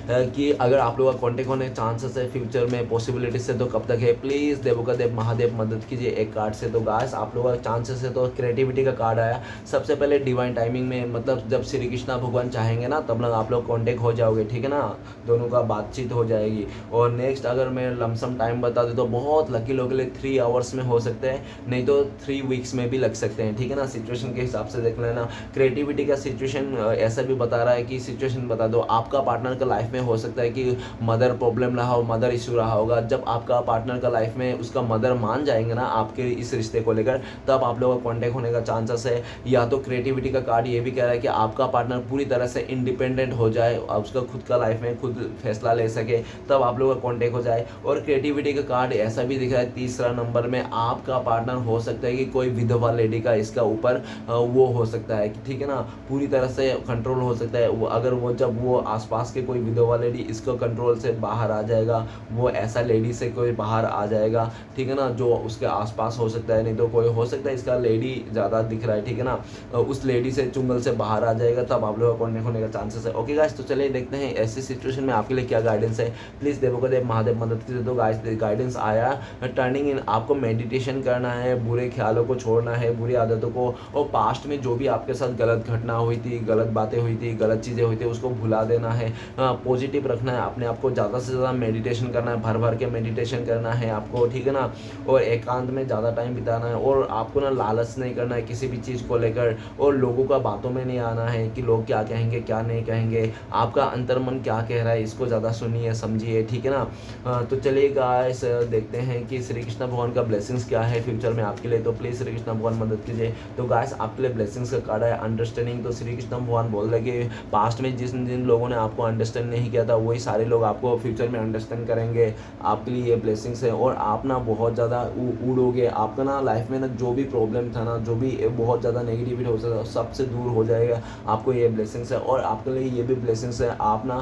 कि अगर आप लोगों का कॉन्टेक्ट होने के चांसेस है फ्यूचर में, पॉसिबिलिटीज से, तो कब तक है। प्लीज़ देवों का देव महादेव मदद कीजिए एक कार्ड से। तो गाइस आप लोगों का चांसेस है, तो क्रिएटिविटी का कार्ड आया सबसे पहले डिवाइन टाइमिंग में, मतलब जब श्री कृष्णा भगवान चाहेंगे ना तब आप लोग कॉन्टेक्ट हो जाओगे, ठीक है ना, दोनों का बातचीत हो जाएगी। और नेक्स्ट अगर मैं लमसम टाइम बता दूँ तो बहुत लकी लोगों के लिए 3 आवर्स में हो सकते हैं, नहीं तो 3 वीक्स में भी लग सकते हैं, ठीक है ना, सिचुएशन के हिसाब से देख लेना। क्रिएटिविटी का सिचुएशन ऐसा भी बता रहा है कि सिचुएशन बता दो, आपका पार्टनर का लाइफ में हो सकता है कि मदर प्रॉब्लम रहा हो, मदर इशू रहा होगा। जब आपका पार्टनर का लाइफ में उसका मदर मान जाएंगे ना आपके इस रिश्ते को लेकर, तब आप लोगों का कांटेक्ट होने का चांसेस है। या तो क्रिएटिविटी का कार्ड ये भी कह रहा है कि आपका पार्टनर पूरी तरह से इंडिपेंडेंट हो जाए, उसका खुद का लाइफ में खुद फैसला ले सके, तब आप लोगों का कांटेक्ट हो जाए। और क्रिएटिविटी का कार्ड ऐसा भी दिख रहा है तीसरा नंबर में, आपका पार्टनर हो सकता है कि कोई विधवा लेडी का इसका ऊपर वो हो सकता है, ठीक है ना, पूरी तरह से कंट्रोल हो सकता है। अगर वो जब वो आसपास के कोई विधवा लेडी इसको कंट्रोल से बाहर आ जाएगा, वो ऐसा लेडी से कोई बाहर आ जाएगा, ठीक है ना, जो उसके आसपास हो सकता है, नहीं तो कोई हो सकता है इसका लेडी ज़्यादा दिख रहा है, ठीक है ना, उस लेडी से चुंगल से बाहर आ जाएगा, तब आप लोगों का कॉन्टेक्ट होने का चांसेस है। ओके गाइस, तो चलिए देखते हैं ऐसी सिचुएशन में आपके लिए क्या गाइडेंस है। प्लीज़ देवों का देव महादेव मदद कीजिए। तो गाइस गाइडेंस आया टर्निंग इन, आपको मेडिटेशन करना है, बुरे ख्यालों को छोड़ना है, बुरी आदतों को, और पास्ट में जो भी आपके साथ गलत घटना हुई थी, गलत बातें हुई थी, गलत चीज़ें हुई थी, उसको भुला देना है, पॉजिटिव रखना है अपने आप को, ज़्यादा से ज़्यादा मेडिटेशन करना है, भर भर के मेडिटेशन करना है आपको, ठीक है ना, और एकांत में ज़्यादा टाइम बिताना है। और आपको ना लालच नहीं करना है किसी भी चीज़ को लेकर, और लोगों का बातों में नहीं आना है कि लोग क्या कहेंगे क्या नहीं कहेंगे, आपका अंतर्मन क्या कह रहा है इसको ज़्यादा सुनिए समझिए, ठीक है ना। तो चलिए गाइस देखते हैं कि श्री कृष्ण भगवान का ब्लेसिंग्स क्या है फ्यूचर में आपके लिए। तो प्लीज़ श्री कृष्ण भगवान मदद कीजिए। तो गाइस आपके लिए ब्लेसिंग्स का कार्ड है अंडरस्टैंडिंग। तो श्री कृष्ण भगवान बोल रहे कि पास्ट में जिन लोगों ने आपको अंडरस्टैंड नहीं किया था वही सारे लोग आपको फ्यूचर में अंडरस्टैंड करेंगे, आपके लिए ये ब्लेसिंग्स है। और आप ना बहुत ज़्यादा उड़ोगे, आपका ना लाइफ में ना जो भी प्रॉब्लम था ना, जो भी बहुत ज़्यादा नेगेटिविटी हो सकता है सबसे दूर हो जाएगा, आपको ये ब्लेसिंग्स है। और आपके लिए ये भी ब्लेसिंग्स है, आप ना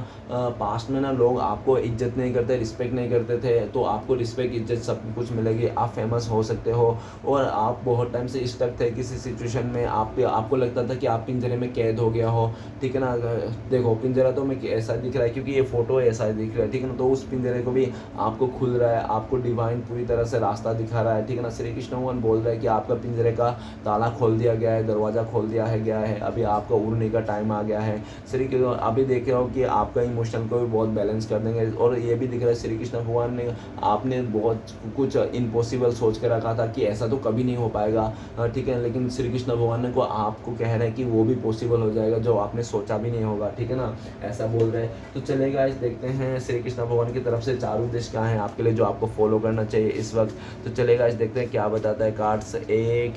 पास्ट में ना लोग आपको इज्जत नहीं करते, रिस्पेक्ट नहीं करते थे, तो आपको रिस्पेक्ट इज्जत सब कुछ मिलेगी, आप फेमस हो सकते हो। और आप बहुत टाइम से स्टक थे किसी सिचुएशन में, आपको लगता था कि आप पिंजरे में कैद हो गया हो, ठीक है ना। देखो पिंजरा तो मैं ऐसा दिख रहा है क्योंकि ये फोटो ऐसा दिख रहा है, ठीक है ना, तो उस पिंजरे को भी आपको खुल रहा है, आपको डिवाइन पूरी तरह से रास्ता दिखा रहा है, ठीक है ना। श्री कृष्ण भगवान बोल रहा है कि आपका पिंजरे का ताला खोल दिया गया है, दरवाज़ा खोल दिया है गया है, अभी आपका उड़ने का टाइम आ गया है। श्री कृष्ण अभी देख रहे हो कि आपका इमोशन को भी बहुत बैलेंस कर देंगे। और ये भी दिख रहा है श्री कृष्ण भगवान ने, आपने बहुत कुछ इम्पॉसिबल सोच कर रखा था कि ऐसा तो कभी नहीं हो पाएगा, ठीक है, लेकिन श्री कृष्ण भगवान ने को आपको कह रहे हैं कि वो भी पॉसिबल हो जाएगा जो आपने सोचा भी नहीं होगा, ठीक है ना, ऐसा बोल रहे हैं। तो चलेगा इस देखते हैं श्री कृष्ण भगवान की तरफ से 4 उद्देश्य क्या है आपके लिए जो आपको फॉलो करना चाहिए इस वक्त। तो चलेगा इस देखते हैं क्या बताता है कार्ड्स। 1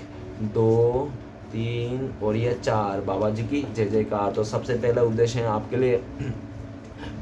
2 3 और ये 4, बाबा जी की जय जयकार। तो सबसे पहला उद्देश्य है आपके लिए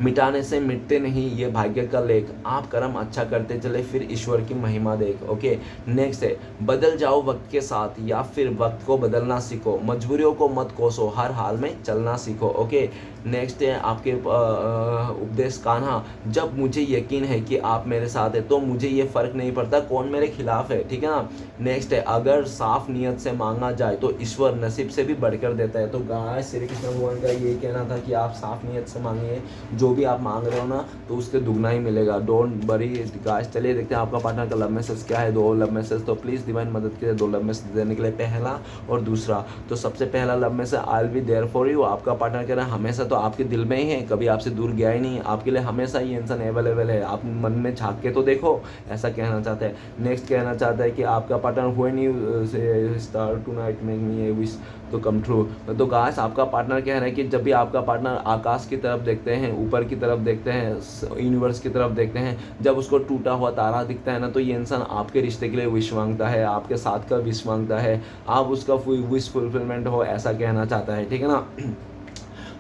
मिटाने से मिटते नहीं ये भाग्य का लेख, आप कर्म अच्छा करते चले फिर ईश्वर की महिमा देख। ओके, नेक्स्ट है बदल जाओ वक्त के साथ या फिर वक्त को बदलना सीखो, मजबूरियों को मत कोसो, हर हाल में चलना सीखो। ओके, नेक्स्ट है आपके उपदेश कान्हा, जब मुझे यकीन है कि आप मेरे साथ है तो मुझे ये फ़र्क नहीं पड़ता कौन मेरे खिलाफ है, ठीक है ना। नेक्स्ट है अगर साफ नियत से मांगा जाए तो ईश्वर नसीब से भी बढ़कर देता है। तो गाइस श्री कृष्ण भगवान का ये कहना था कि आप साफ नियत से मांगिए, जो भी आप मांग रहे हो ना तो उसके दुगना ही मिलेगा, डोंट वरी गाइस। चलिए देखते हैं आपका पार्टनर का लव मैसेज क्या है, 2 लव मैसेज। तो प्लीज़ डिवाइन मदद कीजिए 2 लव मैसेज देने के लिए, पहला और दूसरा। तो सबसे पहला love message, I will be there for you. आपका पार्टनर कह रहा है हमेशा तो आपके दिल में ही है, कभी आपसे दूर गया ही नहीं, आपके लिए हमेशा ये इंसान अवेलेबल है, आप मन में झांक के तो देखो, ऐसा कहना चाहता है। नेक्स्ट कहना चाहता है कि आपका partner when you see star tonight make me a wish to come true. तो गाइस आपका पार्टनर कह रहा है कि जब भी आपका पार्टनर आकाश की तरफ देखते हैं, ऊपर की तरफ देखते हैं, यूनिवर्स की तरफ देखते हैं, जब उसको टूटा हुआ तारा दिखता है ना तो ये इंसान आपके रिश्ते के लिए विश मांगता है, आपके साथ का विश मांगता है, आप उसका विश फुलफिलमेंट हो, ऐसा कहना चाहता है, ठीक है ना।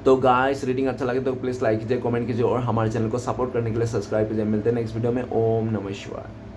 तो गाइस रीडिंग अच्छा लगे तो प्लीज़ लाइक कीजिए, कमेंट कीजिए और हमारे चैनल को सपोर्ट करने के लिए सब्सक्राइब कीजिए। मिलते हैं नेक्स्ट वीडियो में। ओम नमः शिवाय।